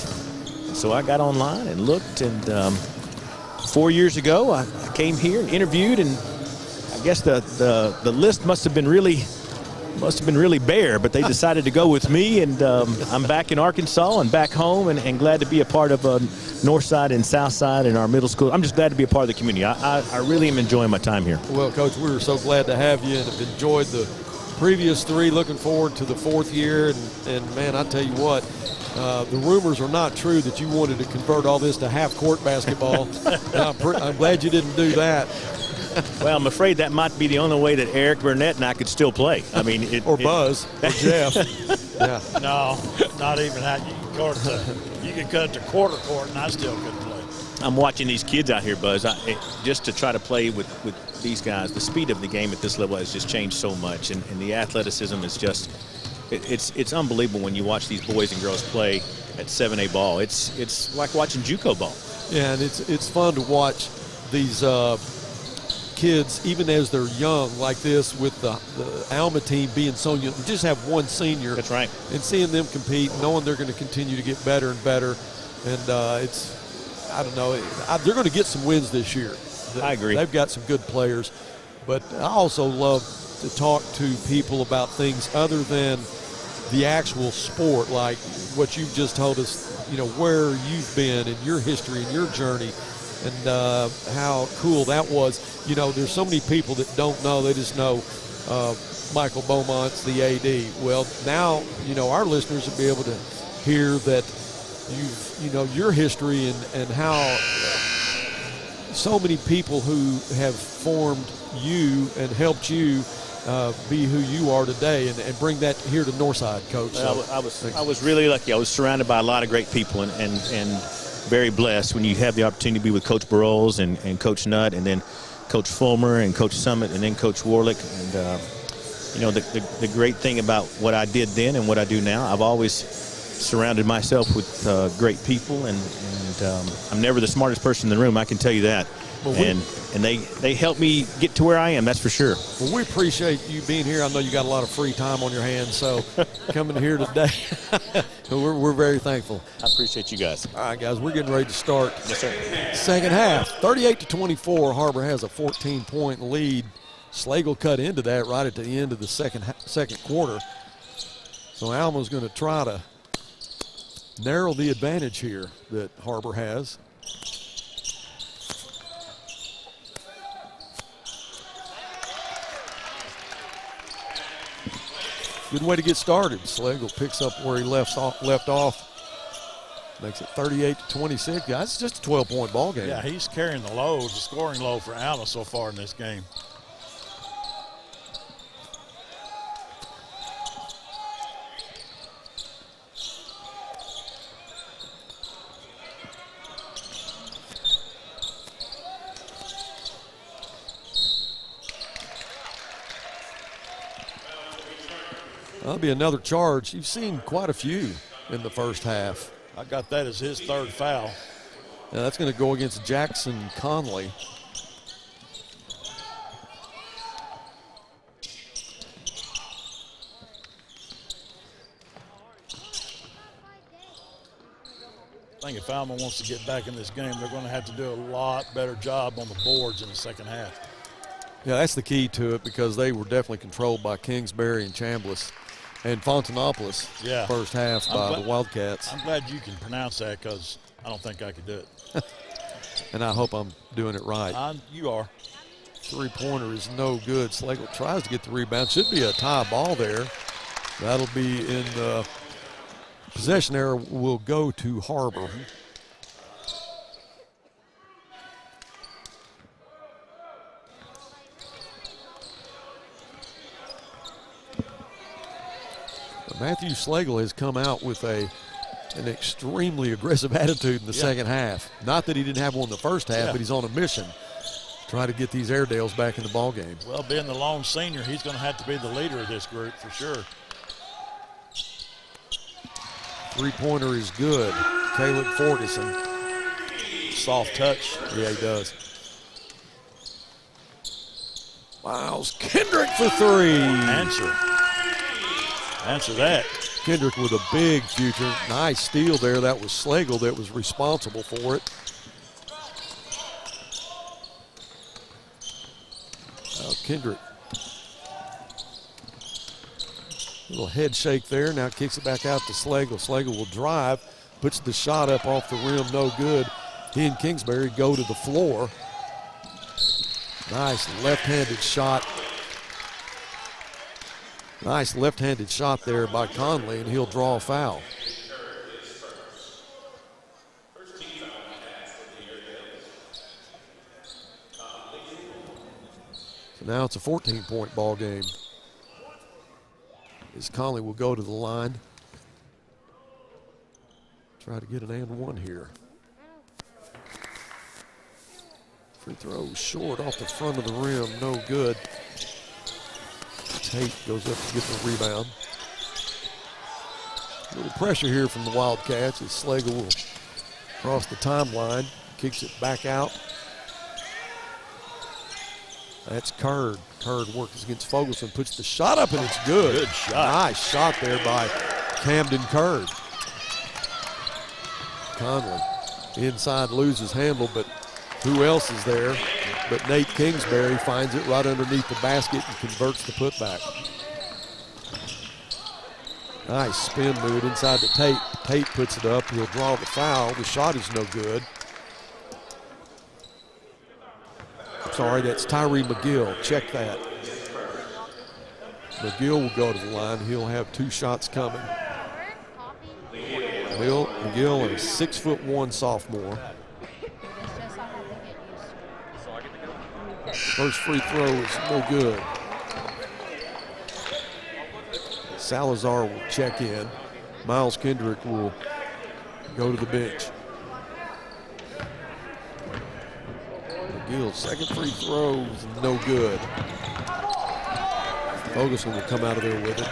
So I got online and looked, and 4 years ago I came here and interviewed, and I guess the list must have been really bare, but they decided to go with me, and I'm back in Arkansas and back home, and glad to be a part of Northside and Southside and our middle school. I'm just glad to be a part of the community. I really am enjoying my time here. Well, Coach, we were so glad to have you and have enjoyed the previous 3. Looking forward to the 4th year, and man, I tell you what, the rumors are not true that you wanted to convert all this to half-court basketball. I'm glad you didn't do that. Well, I'm afraid that might be the only way that Eric Burnett and I could still play. I mean, or Buzz, or Jeff. Yeah. No, not even that. You could cut it to quarter court, and I still couldn't play. I'm watching these kids out here, Buzz, just to try to play with these guys. The speed of the game at this level has just changed so much, and the athleticism is just it's unbelievable when you watch these boys and girls play at 7A ball. It's like watching JUCO ball. Yeah, and it's fun to watch these kids, even as they're young like this, with the Alma team being so young. Just have one senior. That's right. And seeing them compete, knowing they're going to continue to get better and better. And I don't know, they're going to get some wins this year. I agree. They've got some good players. But I also love to talk to people about things other than the actual sport, like what you've just told us, where you've been and your history and your journey. And how cool that was. There's so many people that don't know. They just know Michael Beaumont's the AD. Well, now, our listeners will be able to hear that your history and how so many people who have formed you and helped you be who you are today, and bring that here to Northside, Coach. Well, I was really lucky. I was surrounded by a lot of great people, and very blessed when you have the opportunity to be with Coach Burrows and Coach Nutt, and then Coach Fulmer and Coach Summit, and then Coach Warlick. And the great thing about what I did then and what I do now, I've always surrounded myself with great people, and I'm never the smartest person in the room, I can tell you that. Well, and they helped me get to where I am, that's for sure. Well, we appreciate you being here. I know you got a lot of free time on your hands, so coming here today, we're very thankful. I appreciate you guys. All right, guys, we're getting ready to start. Yes, sir. Second half, 38-24. Har-Ber has a 14-point lead. Slagle cut into that right at the end of the second quarter. So Alma's going to try to narrow the advantage here that Har-Ber has. Good way to get started. Slagle picks up where he left off. Makes it 38-26. Guys, it's just a 12-point ball game. Yeah, he's carrying the load, the scoring load for Alma so far in this game. That'll be another charge. You've seen quite a few in the first half. I got that as his third foul. Now that's going to go against Jackson Conley. I think if Alma wants to get back in this game, they're going to have to do a lot better job on the boards in the second half. Yeah, that's the key to it, because they were definitely controlled by Kingsbury and Chambliss and Fontanopolis first half by the Wildcats. I'm glad you can pronounce that, because I don't think I could do it. And I hope I'm doing it right. You are. Three-pointer is no good. Slagle tries to get the rebound. Should be a tie ball there. That'll be in the possession error will go to Har-Ber. Matthew Slagle has come out with an extremely aggressive attitude in the second half. Not that he didn't have one in the first half, but he's on a mission. Try to get these Airedales back in the ball game. Well, being the lone senior, he's going to have to be the leader of this group for sure. Three-pointer is good. Caleb Ferguson. Soft touch. Yeah, he does. Miles Kendrick for three. Answer that. Kendrick with a big future. Nice steal there. That was Slagle that was responsible for it. Kendrick. Little head shake there. Now kicks it back out to Slagle. Slagle will drive. Puts the shot up off the rim. No good. He and Kingsbury go to the floor. Nice left-handed shot. Nice left-handed shot there by Conley, and he'll draw a foul. Now it's a 14-point ball game. As Conley will go to the line. Try to get an and one here. Free throw short off the front of the rim, no good. Tate goes up to get the rebound. A little pressure here from the Wildcats as Slagle will cross the timeline, kicks it back out. That's Curd. Curd works against Fogelson, puts the shot up, and it's good. Good shot. Nice shot there by Camden Curd. Conley inside loses handle, but who else is there? But Nate Kingsbury finds it right underneath the basket and converts the putback. Nice spin move inside to Tate. Tate puts it up. He'll draw the foul. The shot is no good. Sorry, that's Tyree McGill. Check that. McGill will go to the line. He'll have 2 shots coming. McGill, a 6'1" sophomore. First free throw is no good. Salazar will check in. Miles Kendrick will go to the bench. McGill's second free throw is no good. Fogelson will come out of there with it.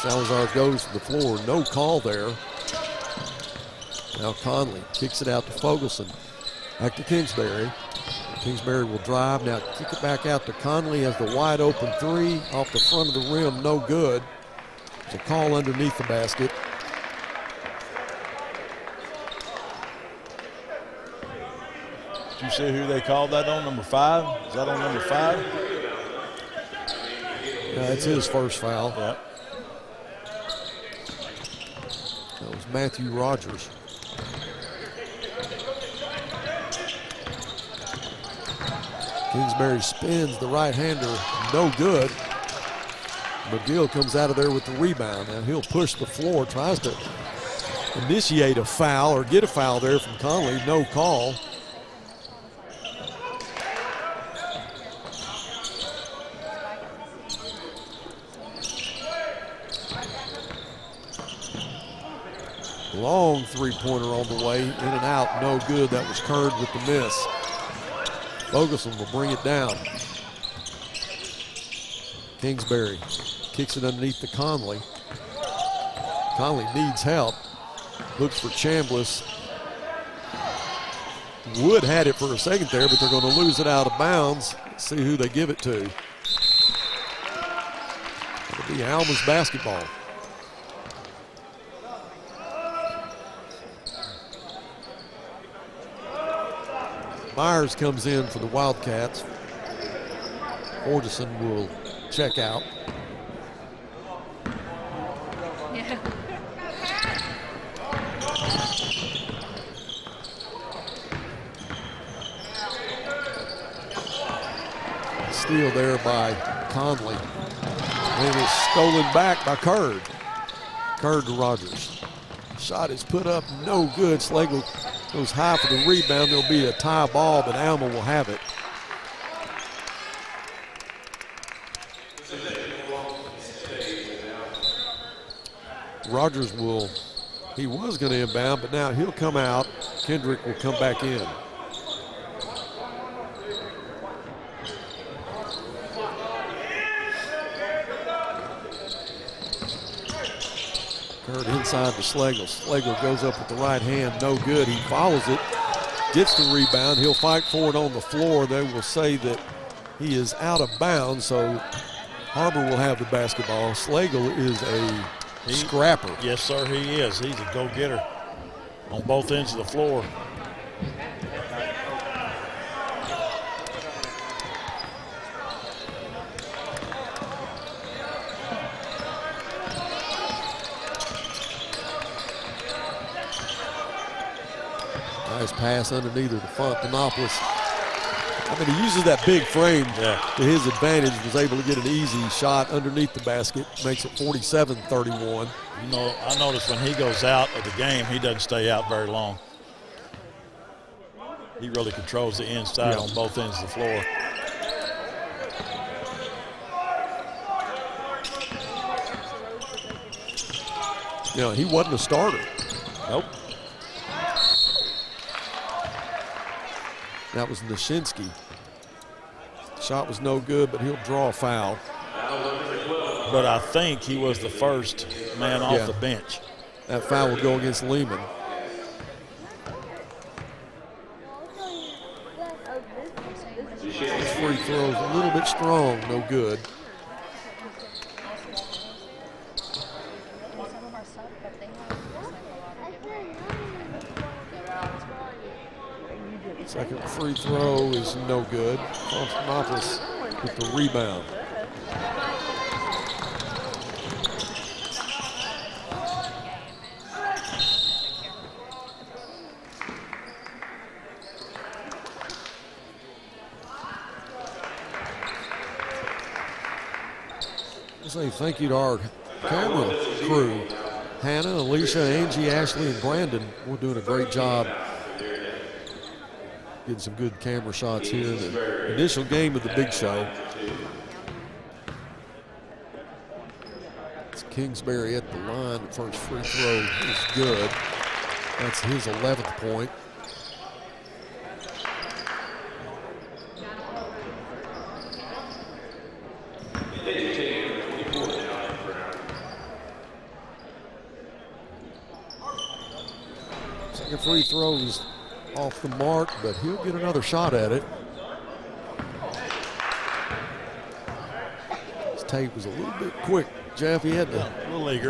Salazar goes to the floor. No call there. Now Conley kicks it out to Fogelson. Back to Kingsbury. Kingsbury will drive. Now kick it back out to Conley as the wide open 3 off the front of the rim. No good. It's a call underneath the basket. Did you see who they called that on, number 5? Is that on number 5? Yeah, it's his first foul. Yep. That was Matthew Rogers. Kingsbury spins the right-hander, no good. McGill comes out of there with the rebound. Now he'll push the floor, tries to initiate a foul or get a foul there from Conley, no call. Long three-pointer on the way, in and out, no good. That was Curd with the miss. Fogelson will bring it down. Kingsbury kicks it underneath to Conley. Conley needs help. Looks for Chambliss. Wood had it for a second there, but they're going to lose it out of bounds. Let's see who they give it to. It'll be Alma's basketball. Myers comes in for the Wildcats. Forgeson will check out. Yeah. Steal there by Conley. And it's stolen back by Curd. Curd to Rogers. Shot is put up, no good. Slagle goes high for the rebound. There'll be a tie ball, but Alma will have it. Rogers he was going to inbound, but now he'll come out. Kendrick will come back in. Curd inside to Slagle. Slagle goes up with the right hand, no good. He follows it, gets the rebound. He'll fight for it on the floor. They will say that he is out of bounds, so Har-Ber will have the basketball. Slagle is a scrapper. Yes, sir, he is. He's a go-getter on both ends of the floor. Nice pass underneath of the Fontanopoulos. I mean, he uses that big frame to his advantage, was able to get an easy shot underneath the basket, makes it 47-31. You know, I noticed when he goes out of the game, he doesn't stay out very long. He really controls the inside on both ends of the floor. Yeah, he wasn't a starter. Nope. That was Nishinsky. Shot was no good, but he'll draw a foul. But I think he was the first man off the bench. That foul will go against Lehman. His free throw's a little bit strong, no good. Second free throw is no good. Fontanopoulos with the rebound. I say thank you to our camera crew. Hannah, Alicia, Angie, Ashley, and Brandon. We're doing a great job getting some good camera shots here. The initial game of the big show. It's Kingsbury at the line. The first free throw is good. That's his 11th point. Second free throw is off the mark, but he'll get another shot at it. His tape was a little bit quick, Jeff. He had the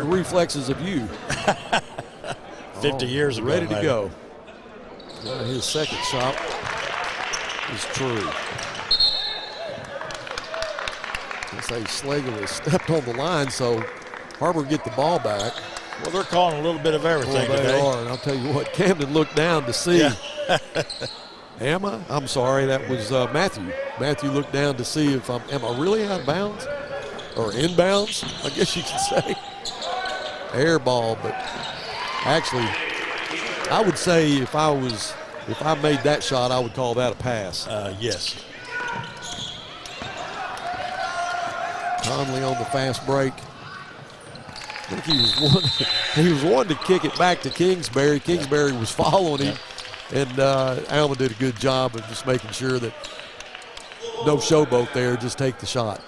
reflexes of you. 50 years ago. Ready to go. His second shot is true. I say Slagle has stepped on the line, so Har-Ber get the ball back. Well, they're calling a little bit of everything today. They are, and I'll tell you what, Camden looked down to see. Yeah. I'm sorry, that was Matthew. Matthew looked down to see if am I really out of bounds? Or inbounds, I guess you could say. Air ball, but actually, I would say if I made that shot, I would call that a pass. Yes. Conley on the fast break. I think he was wanting to kick it back to Kingsbury. Kingsbury was following him, and Alma did a good job of just making sure that no showboat there, just take the shot.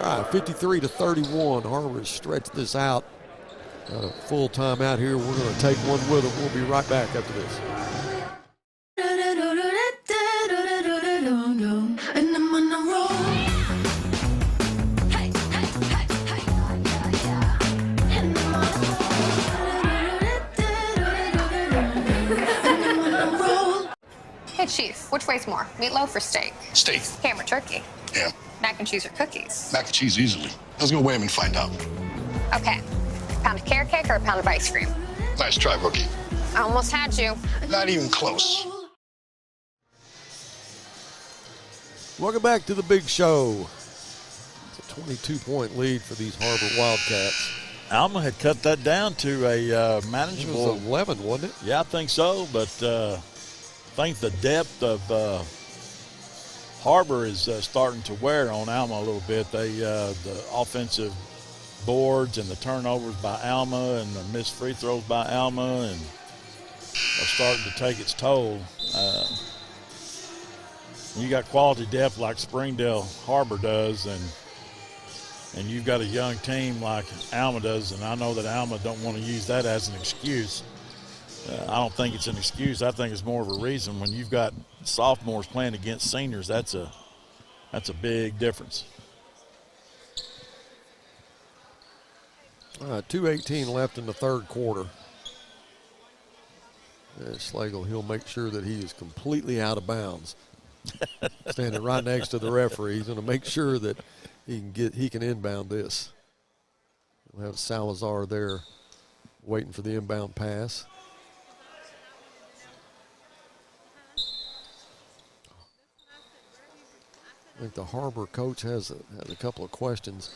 All right, 53-31. Har-Ber has stretched this out. Got a full time out here. We're going to take one with them. We'll be right back after this. And I'm on a roll. Hey, Chief, which weighs more, meatloaf or steak? Steak. Ham or turkey? Ham. Mac and cheese or cookies? Mac and cheese easily. Let's go weigh them and find out. Okay. A pound of carrot cake or a pound of ice cream? Nice try, rookie. I almost had you. Not even close. Welcome back to the big show. It's a 22-point lead for these Har-Ber Wildcats. Alma had cut that down to a manageable. It was 11, wasn't it? Yeah, I think so, but I think the depth of Har-Ber is starting to wear on Alma a little bit. The offensive boards and the turnovers by Alma and the missed free throws by Alma and are starting to take its toll. You got quality depth like Springdale Har-Ber does, and you've got a young team like Alma does, and I know that Alma don't want to use that as an excuse. I don't think it's an excuse. I think it's more of a reason. When you've got sophomores playing against seniors, that's a big difference. All right, 2:18 left in the third quarter. Slagle, he'll make sure that he is completely out of bounds. Standing right next to the referee, he's going to make sure that he can inbound this. We'll have Salazar there waiting for the inbound pass. I think the Har-Ber coach has a couple of questions.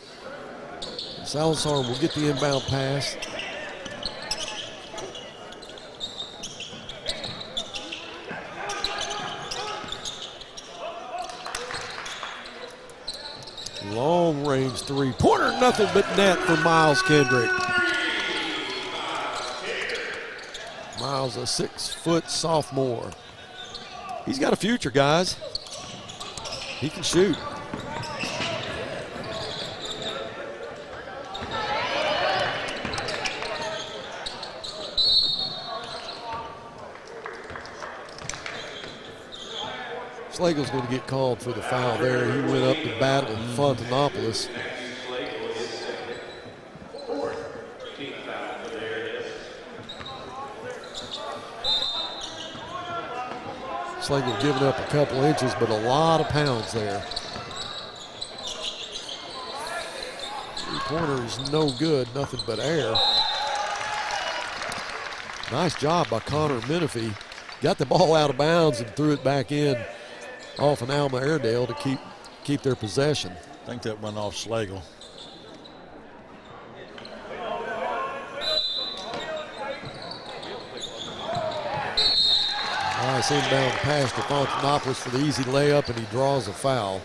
Salazar will get the inbound pass. Long range three-pointer, nothing but net for Miles Kendrick. Miles, a 6-foot sophomore. He's got a future, guys. He can shoot. Slagle's going to get called for the foul there. He went up to battle Fontanopoulos. Slagle giving up a couple inches, but a lot of pounds there. Three-pointer is no good, nothing but air. Nice job by Connor Menifee. Got the ball out of bounds and threw it back in off an Alma Airedale to keep their possession. I think that went off Slagle. Nice inbound pass to Fontanopoulos for the easy layup, and he draws a foul.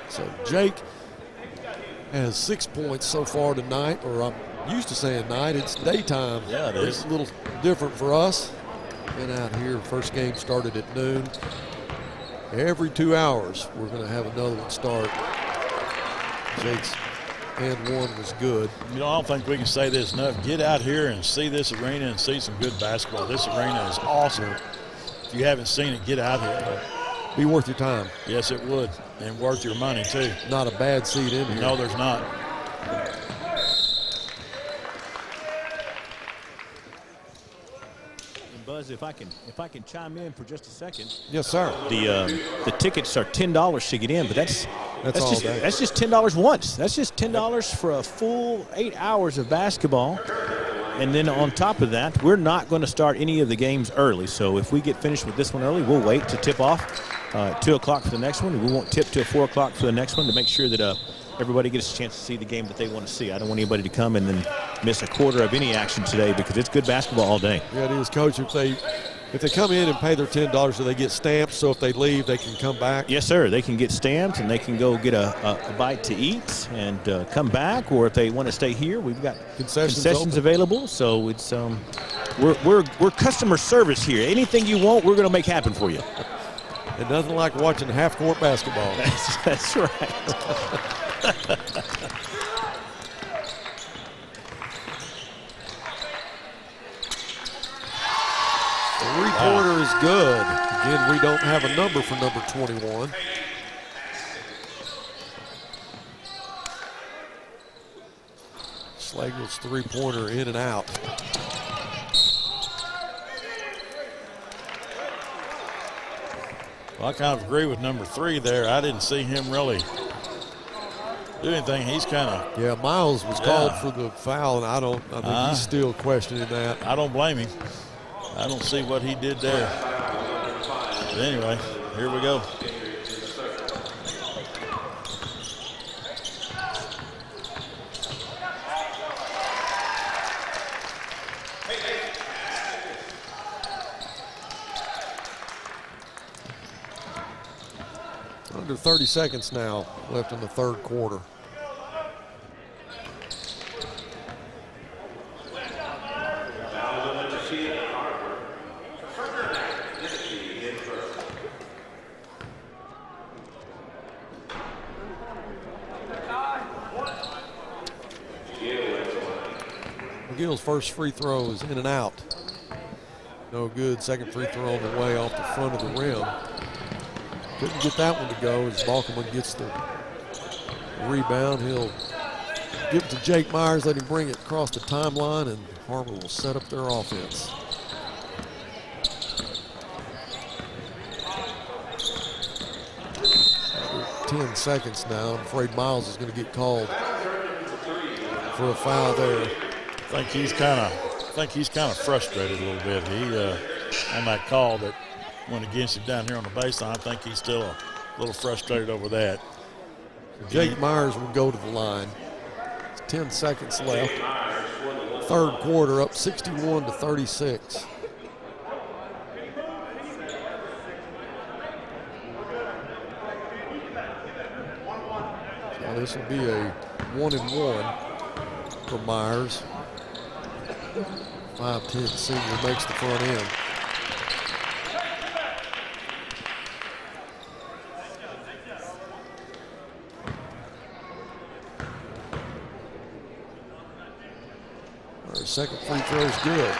So Jake has 6 points so far tonight, or I'm used to saying night. It's daytime. Yeah, it is. It's a little different for us. Been out here, first game started at noon. Every 2 hours, we're going to have another one start. Jake's and one was good. You know, I don't think we can say this enough. Get out here and see this arena and see some good basketball. This arena is awesome. If you haven't seen it, get out here. Be worth your time. Yes, it would, and worth your money too. Not a bad seat in here. No, there's not. Buzz, if I can chime in for just a second. Yes, sir. The tickets are $10 to get in, but that's just $10 once. That's just $10 for a full 8 hours of basketball. And then on top of that, we're not going to start any of the games early. So if we get finished with this one early, we'll wait to tip off 2 o'clock for the next one. We won't tip till 4 o'clock for the next one to make sure that everybody gets a chance to see the game that they want to see. I don't want anybody to come and then miss a quarter of any action today because it's good basketball all day. Yeah, it is, Coach. If they come in and pay their $10, do they get stamped? So if they leave, they can come back? Yes, sir. They can get stamped and they can go get a bite to eat and come back. Or if they want to stay here, we've got concessions available. So it's we're customer service here. Anything you want, we're going to make happen for you. And nothing like watching half-court basketball. That's right. Three-pointer is good. Again, we don't have a number for number 21. Slagle's three-pointer in and out. Well, I kind of agree with number 3 there. I didn't see him really do anything. He's kind of. Yeah, Miles was called for the foul, and I think he's still questioning that. I don't blame him. I don't see what he did there. But anyway, here we go. Under 30 seconds now left in the third quarter. McGill's first free throw is in and out. No good. Second free throw on the way off the front of the rim. Couldn't get that one to go as Balkman gets the rebound. He'll give it to Jake Myers, let him bring it across the timeline, and Har-Ber will set up their offense. Under 10 seconds now. I'm afraid Miles is going to get called for a foul there. I think he's kind of frustrated a little bit. He on that call that went against him down here on the baseline. I think he's still a little frustrated over that. Jake Myers will go to the line. 10 seconds left. third quarter, up 61-36. Now this will be a 1-and-1 for Myers. 5'10" senior makes the front end. Her second free throw is good.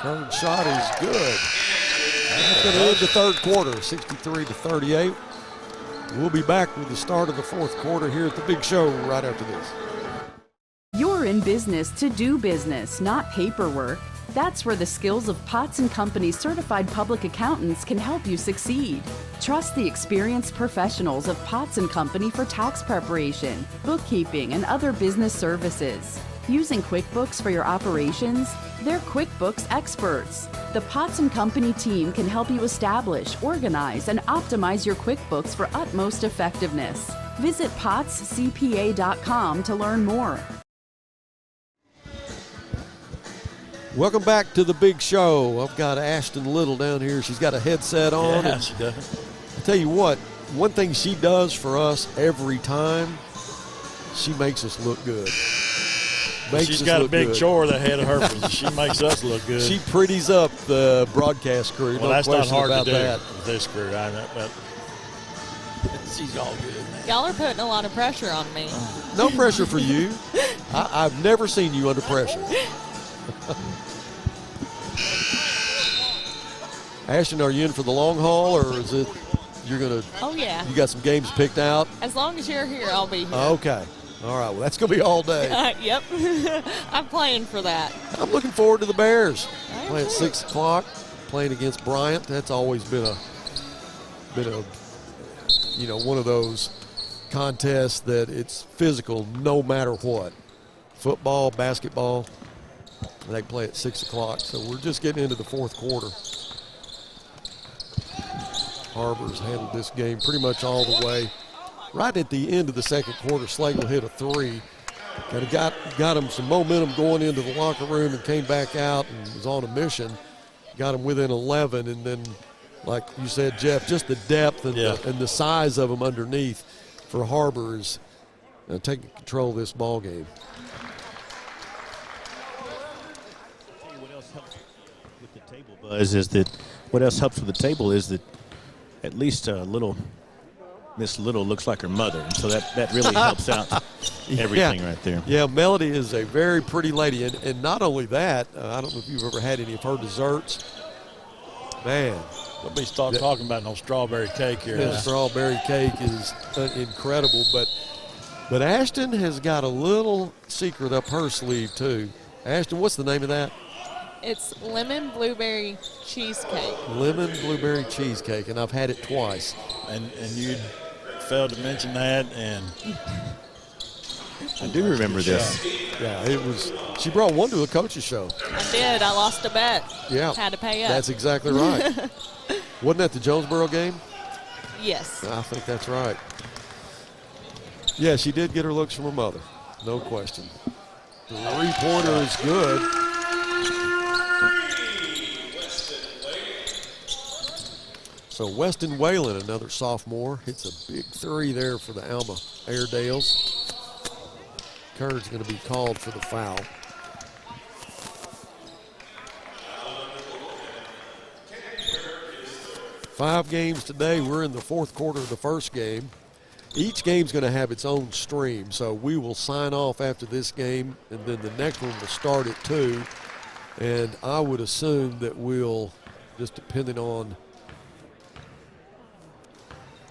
Third shot is good. That's going to end the third quarter, 63-38. We'll be back with the start of the fourth quarter here at the Big Show right after this. You're in business to do business, not paperwork. That's where the skills of Potts & Company certified public accountants can help you succeed. Trust the experienced professionals of Potts & Company for tax preparation, bookkeeping, and other business services. Using QuickBooks for your operations? They're QuickBooks experts. The Potts & Company team can help you establish, organize, and optimize your QuickBooks for utmost effectiveness. Visit pottscpa.com to learn more. Welcome back to the Big Show. I've got Ashton Little down here. She's got a headset on. Yeah, she does. I tell you what, one thing she does for us every time, she makes us look good. She's got a big chore ahead of her. She makes us look good. She pretties up the broadcast crew. Well, no that's not question hard about to do that. with this crew. I know, but she's all good. Y'all are putting a lot of pressure on me. No pressure for you. I've never seen you under pressure. Ashton, are you in for the long haul, or is it you're going to? Oh, yeah. You got some games picked out? As long as you're here, I'll be here. Okay. All right. Well, that's going to be all day. Yep. I'm playing for that. I'm looking forward to the Bears. Playing at 6 o'clock, playing against Bryant. That's always been a one of those contests that it's physical no matter what. Football, basketball, they play at 6 o'clock. So we're just getting into the fourth quarter. Har-Ber's handled this game pretty much all the way. Right at the end of the second quarter, Slagle hit a three. Kind of got him some momentum going into the locker room and came back out and was on a mission. Got him within 11, and then, like you said, Jeff, just the depth and, the size of them underneath for Har-Ber is taking control of this ball game. What else helps with the table, Buzz, is that what else helps with the table is that at least Miss Little looks like her mother, and so that really helps out everything right there. Yeah, Melody is a very pretty lady, and not only that, I don't know if you've ever had any of her desserts. Man. Let me start talking about no strawberry cake here. The strawberry cake is incredible, but Ashton has got a little secret up her sleeve too. Ashton, what's the name of that? It's lemon blueberry cheesecake. Lemon blueberry cheesecake, and I've had it twice. And you failed to mention that, and I do remember this. Yeah, it was. She brought one to a coach's show. I did. I lost a bet. Yeah, had to pay up. That's exactly right. Wasn't that the Jonesboro game? Yes. I think that's right. Yeah, she did get her looks from her mother, no question. The three-pointer is good. So Weston Whalen, another sophomore, hits a big three there for the Alma Airedales. Kerr's going to be called for the foul. Five games today. We're in the fourth quarter of the first game. Each game's going to have its own stream, so we will sign off after this game, and then the next one will start at 2. And I would assume that we'll, just depending on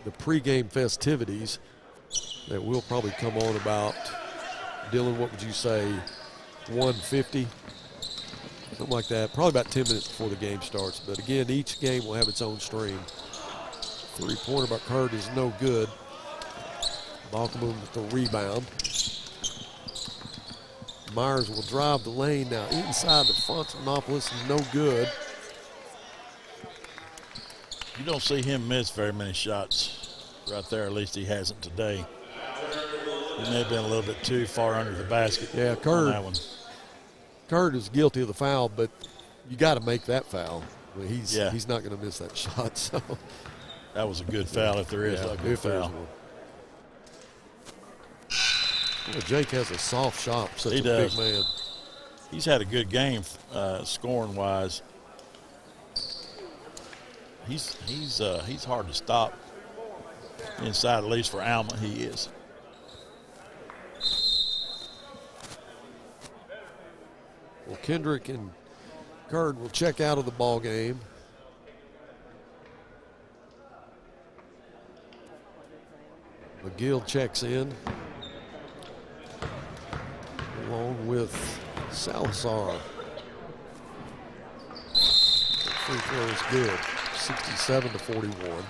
the pregame festivities, that we'll probably come on about, Dylan, what would you say, 1:50? Something like that. Probably about 10 minutes before the game starts. But again, each game will have its own stream. Three-pointer by Kurt is no good. Malcolm with the rebound. Myers will drive the lane now inside the Fontanopoulos, no good. You don't see him miss very many shots right there. At least he hasn't today. He may have been a little bit too far under the basket. Yeah, on that one. Curd is guilty of the foul, but you got to make that foul. I mean, he's not going to miss that shot. So that was a good foul if there is a good foul. Well, Jake has a soft shot, such a big man. He's had a good game scoring wise. He's hard to stop inside, at least for Alma. He is. Well, Kendrick and Curd will check out of the ball game. McGill checks in, along with Salazar. The free throw is good, 67-41.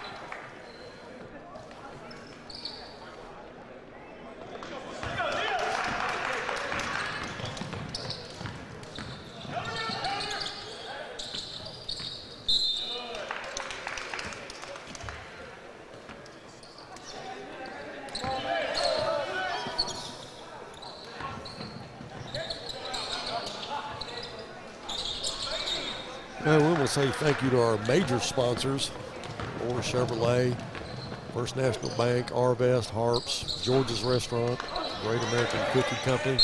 We want to say thank you to our major sponsors, Moore Chevrolet, First National Bank, Arvest, Harps, George's Restaurant, Great American Cookie Company.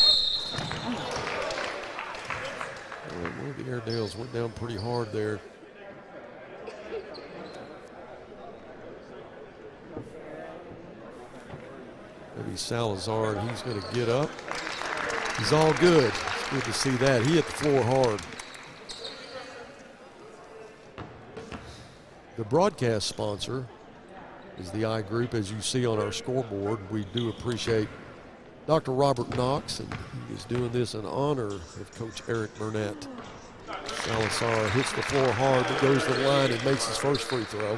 One of the Airedales went down pretty hard there. Maybe Salazar, and he's going to get up. He's all good. It's good to see that. He hit the floor hard. The broadcast sponsor is the I Group, as you see on our scoreboard. We do appreciate Dr. Robert Knox, and he is doing this in honor of Coach Eric Burnett. Salazar hits the floor hard, but goes to the line and makes his first free throw.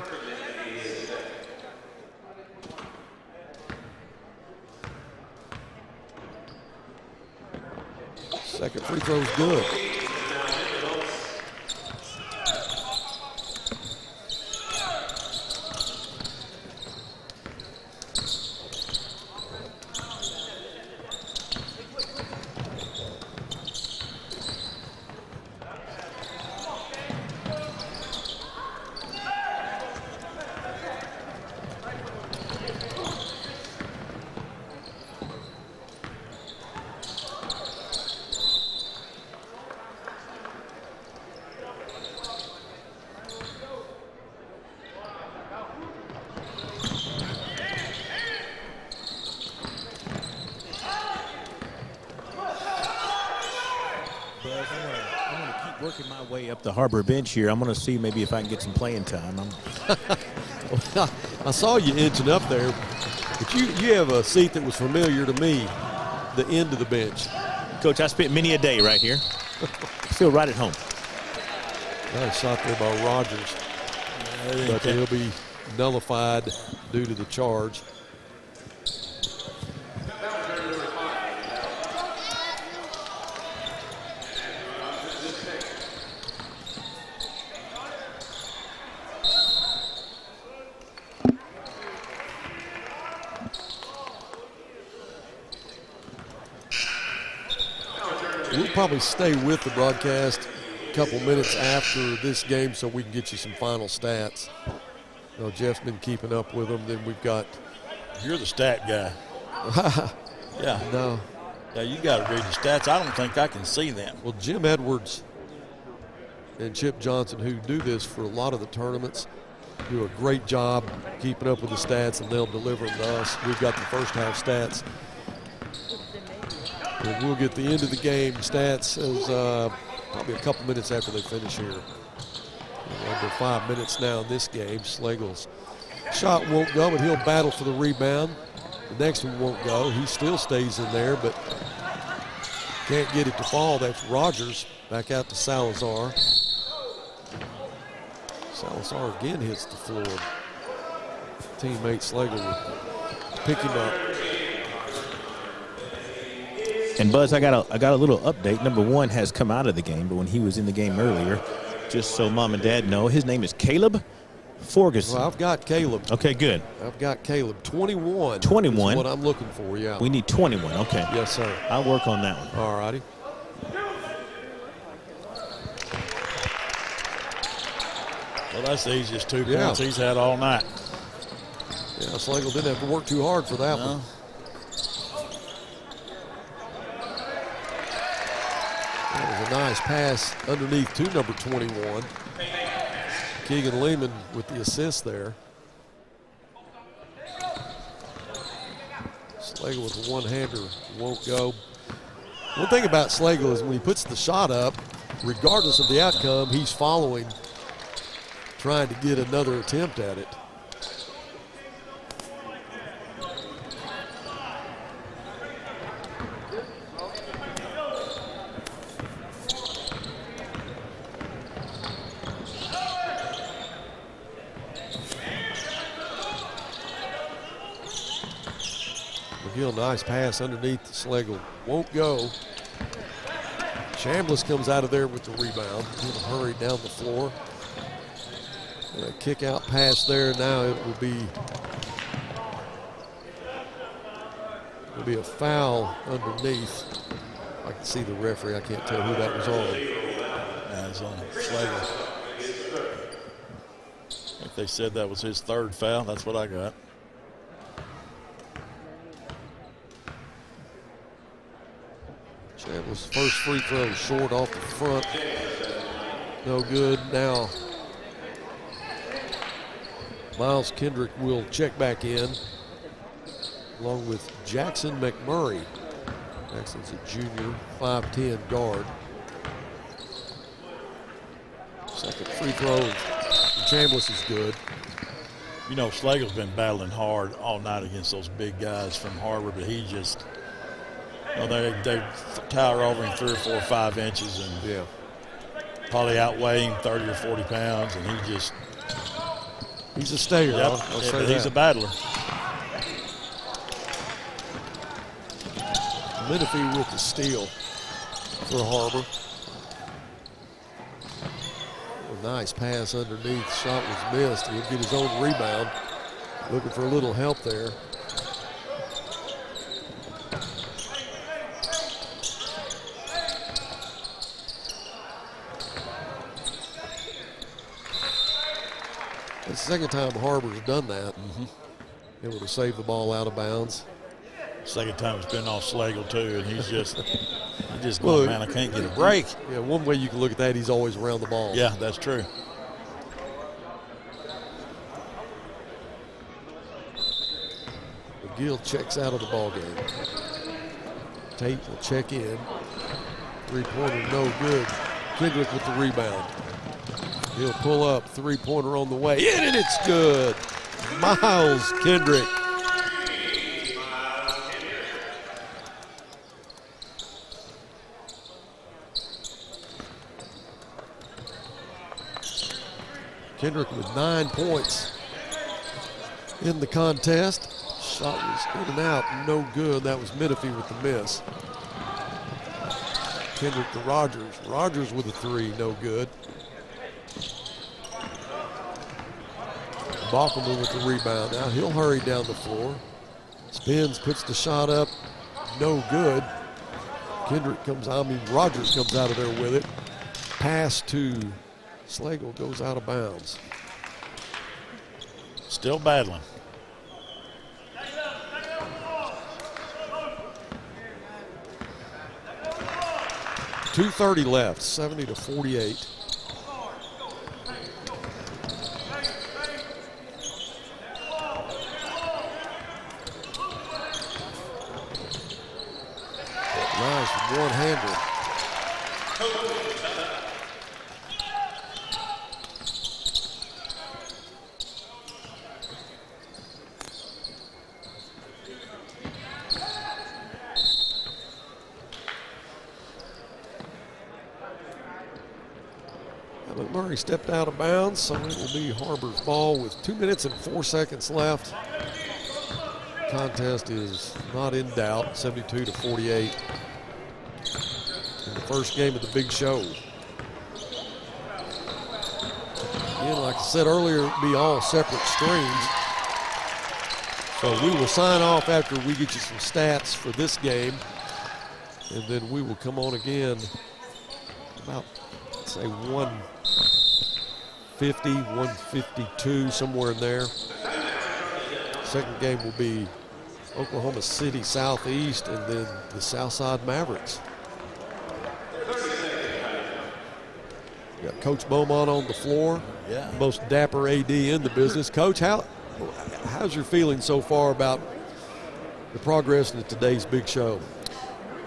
Second free throw is good. Working my way up the Har-Ber bench here. I'm going to see maybe if I can get some playing time. I saw you inching up there, but you have a seat that was familiar to me, the end of the bench. Coach, I spent many a day right here. I feel right at home. Nice shot there by Rogers, but he'll be nullified due to the charge. We'll probably stay with the broadcast a couple minutes after this game so we can get you some final stats. You know, Jeff's been keeping up with them. Then we've got... You're the stat guy. Yeah. No. Yeah, you got to read the stats. I don't think I can see them. Well, Jim Edwards and Chip Johnson, who do this for a lot of the tournaments, do a great job keeping up with the stats, and they'll deliver them to us. We've got the first half stats. And we'll get the end of the game stats as probably a couple minutes after they finish here. We're under 5 minutes now in this game. Slagle's shot won't go, but he'll battle for the rebound. The next one won't go. He still stays in there, but can't get it to fall. That's Rogers. Back out to Salazar. Salazar again hits the floor. Teammate Slagle will pick him up. And Buzz, I got a little update. Number one has come out of the game, but when he was in the game earlier, just so mom and dad know, his name is Caleb Ferguson? Well, I've got Caleb. Okay, good. I've got Caleb. 21. 21. Is what I'm looking for, yeah. We need 21, okay. Yes, sir. I'll work on that one. All righty. Well, that's the easiest 2 points he's had all night. Yeah, Slagle didn't have to work too hard for that one. That was a nice pass underneath to number 21. Keegan Lehman with the assist there. Slagle with a one-hander won't go. One thing about Slagle is when he puts the shot up, regardless of the outcome, he's following, trying to get another attempt at it. McGill, nice pass underneath the Slagle. Won't go. Chambliss comes out of there with the rebound. He'll hurry down the floor. And a kick out pass there. Now it will be a foul underneath. I can see the referee. I can't tell who that was on. It's on Slagle. If they said that was his third foul, that's what I got. Chambliss' first free throw short off the front. No good. Now Miles Kendrick will check back in along with Jackson McMurray. Jackson's a junior, 5'10" guard. Second free throw from Chambliss is good. You know, Slagle's been battling hard all night against those big guys from Har-Ber, but he just, you know, they tower over him 3 or 4 or 5 inches and probably outweigh him 30 or 40 pounds, and he's a stayer. Yep, I'll say he's a battler. Menifee with the steal for Har-Ber. A nice pass underneath. Shot was missed. He'll get his own rebound. Looking for a little help there. It's the second time Har-Ber's done that. Able to save the ball out of bounds. Second time it's been off Slagle too, and he's just going, man, I can't get a break. Yeah, one way you can look at that, he's always around the ball. Yeah, that's true. McGill checks out of the ball game. Tate will check in. Three-pointer, no good. Kendrick with the rebound. He'll pull up, three-pointer on the way in, and it's good. Miles Kendrick. Kendrick with 9 points in the contest. Shot was in and out, no good. That was Menifee with the miss. Kendrick to Rogers. Rogers with a 3, no good. Bockelman with the rebound. Now he'll hurry down the floor. Spins, puts the shot up, no good. Rogers comes out of there with it. Pass to Slagle goes out of bounds. Still battling. .230 left, 70-48. Nice one-hander. McMurray stepped out of bounds, so it will be Har-Ber's ball with 2 minutes and 4 seconds left. Contest is not in doubt, 72-48. In the first game of the big show. Again, like I said earlier, it'll be all separate streams. So we will sign off after we get you some stats for this game. And then we will come on again about, let's say, 150, 152, somewhere in there. Second game will be Oklahoma City Southeast and then the Southside Mavericks. We got Coach Beaumont on the floor. Yeah. Most dapper AD in the business. Coach, how's your feeling so far about the progress in today's big show?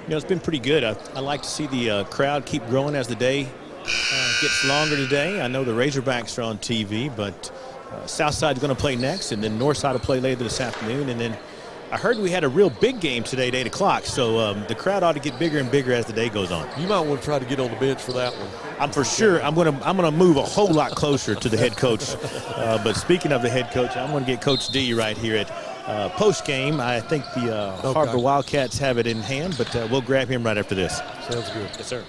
You know, it's been pretty good. I like to see the crowd keep growing as the day gets longer today. I know the Razorbacks are on TV, but Southside's going to play next, and then Northside will play later this afternoon. And then I heard we had a real big game today at 8 o'clock, so the crowd ought to get bigger and bigger as the day goes on. You might want to try to get on the bench for that one. I'm gonna move a whole lot closer to the head coach. But speaking of the head coach, I'm going to get Coach D right here at post game. I think the Har-Ber Wildcats have it in hand, but we'll grab him right after this. Sounds good. Yes, sir.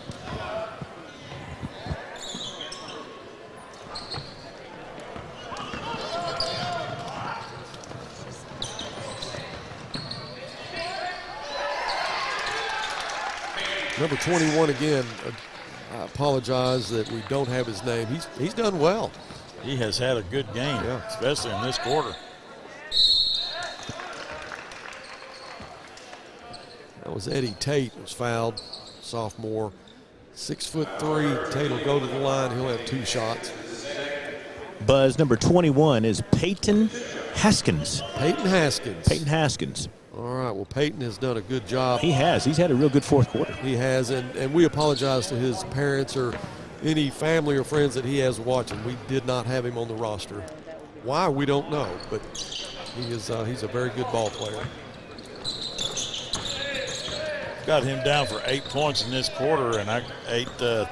Number 21 again. I apologize that we don't have his name. He's done well. He has had a good game, especially in this quarter. That was Eddie Tate was fouled, sophomore. 6'3". Tate will go to the line. He'll have 2 shots. Buzz, number 21 is Peyton Haskins. Peyton Haskins. Peyton Haskins. All right, well, Peyton has done a good job. He has. He's had a real good fourth quarter. He has, and we apologize to his parents or any family or friends that he has watching. We did not have him on the roster. Why, we don't know, but he's a very good ball player. Got him down for 8 points in this quarter and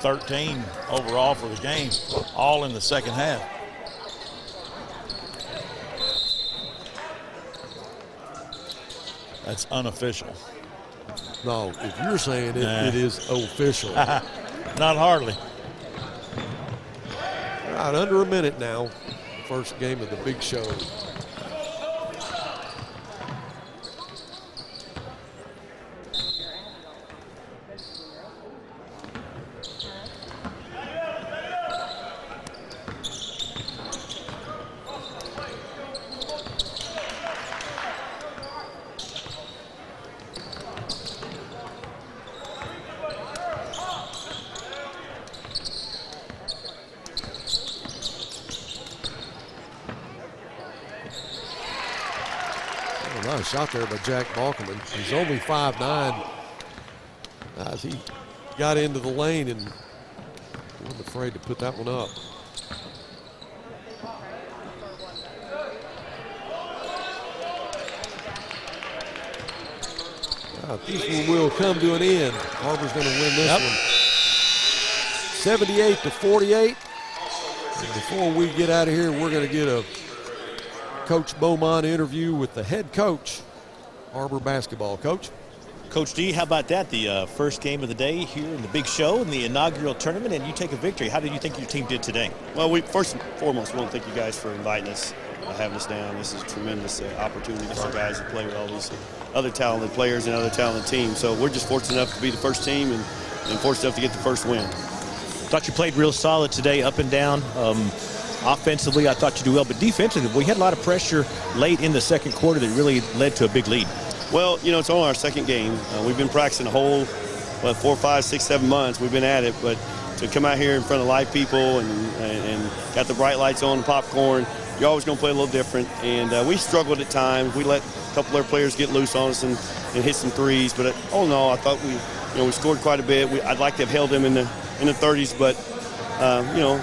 13 overall for the game, all in the second half. That's unofficial. No, if you're saying it, it is official. Not hardly. All right, under a minute now. First game of the big show. Nice shot there by Jack Balkerman. He's only 5'9". He got into the lane and wasn't afraid to put that one up. This one will come to an end. Har-Ber's going to win this one. 78-48. And before we get out of here, we're going to get a Coach Beaumont interview with the head coach, Har-Ber basketball. Coach? Coach D, how about that? The first game of the day here in the big show in the inaugural tournament, and you take a victory. How did you think your team did today? Well, we first and foremost want to thank you guys for inviting us, having us down. This is a tremendous opportunity for our guys to play with all these other talented players and other talented teams. So we're just fortunate enough to be the first team and fortunate enough to get the first win. Thought you played real solid today, up and down. Offensively, I thought you did well, but defensively, we had a lot of pressure late in the second quarter that really led to a big lead. Well, you know, it's only our second game. We've been practicing a whole, 4, 5, 6, 7 months. We've been at it, but to come out here in front of live people and got the bright lights on, the popcorn, you're always going to play a little different. And we struggled at times. We let a couple of our players get loose on us and hit some threes. But all in all, I thought we scored quite a bit. I'd like to have held them in the 30s, but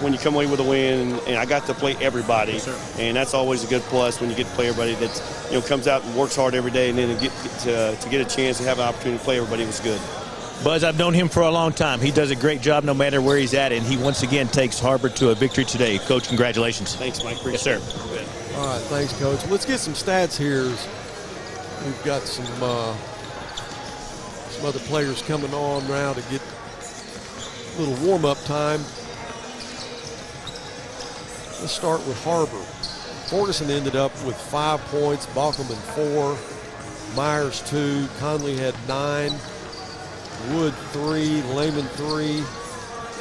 when you come away with a win, and I got to play everybody, yes, and that's always a good plus when you get to play everybody that comes out and works hard every day, and then to get a chance to have an opportunity to play everybody was good. Buzz, I've known him for a long time. He does a great job no matter where he's at, and he once again takes Har-Ber to a victory today. Coach, congratulations. Thanks, Mike. Yes, sir. All right, thanks, Coach. Let's get some stats here. We've got some other players coming on now to get a little warm-up time. Let's start with Har-Ber. Ferguson ended up with 5 points, Baukelman 4, Myers 2, Conley had 9, Wood 3, Lehman 3,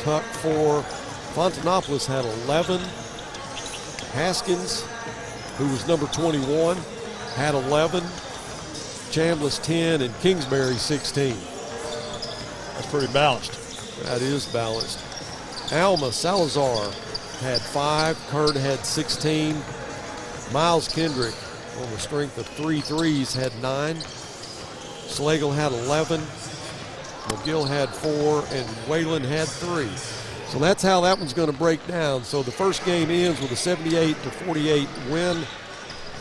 Tuck 4, Fontanopolis had 11, Haskins, who was number 21, had 11, Chambliss 10, and Kingsbury 16. That's pretty balanced. That is balanced. Alma Salazar had 5, Curd had 16, Miles Kendrick on the strength of 3 threes had 9, Slagle had 11, McGill had 4, and Whalen had 3. So that's how that one's going to break down. So the first game ends with a 78-48 win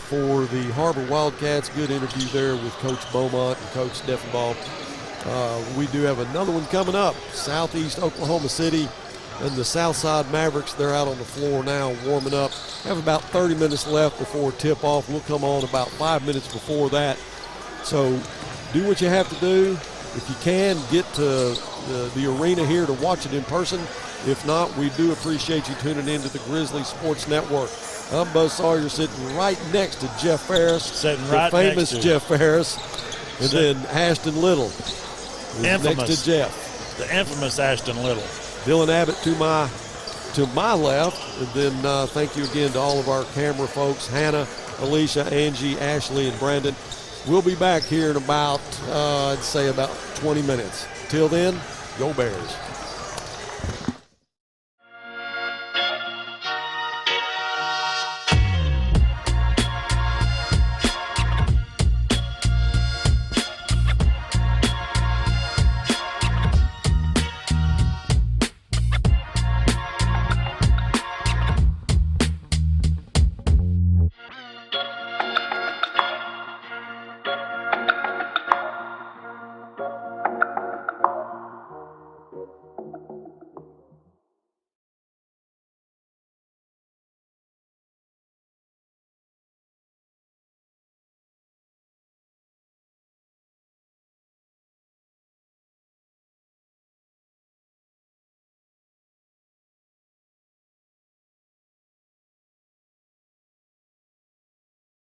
for the Har-Ber Wildcats. Good interview there with Coach Beaumont and Coach Steffenbaugh. We do have another one coming up. Southeast Oklahoma City and the Southside Mavericks. They're out on the floor now warming up. Have about 30 minutes left before tip-off. We'll come on about 5 minutes before that. So do what you have to do. If you can, get to the arena here to watch it in person. If not, we do appreciate you tuning in to the Grizzly Sports Network. I'm Buzz Sawyer, sitting right next to Jeff Ferris, the famous Jeff Ferris, and then Ashton Little infamous, next to Jeff. The infamous Ashton Little. Dylan Abbott to my left, and then thank you again to all of our camera folks, Hannah, Alicia, Angie, Ashley, and Brandon. We'll be back here in about, I'd say about 20 minutes. Till then, go Bears.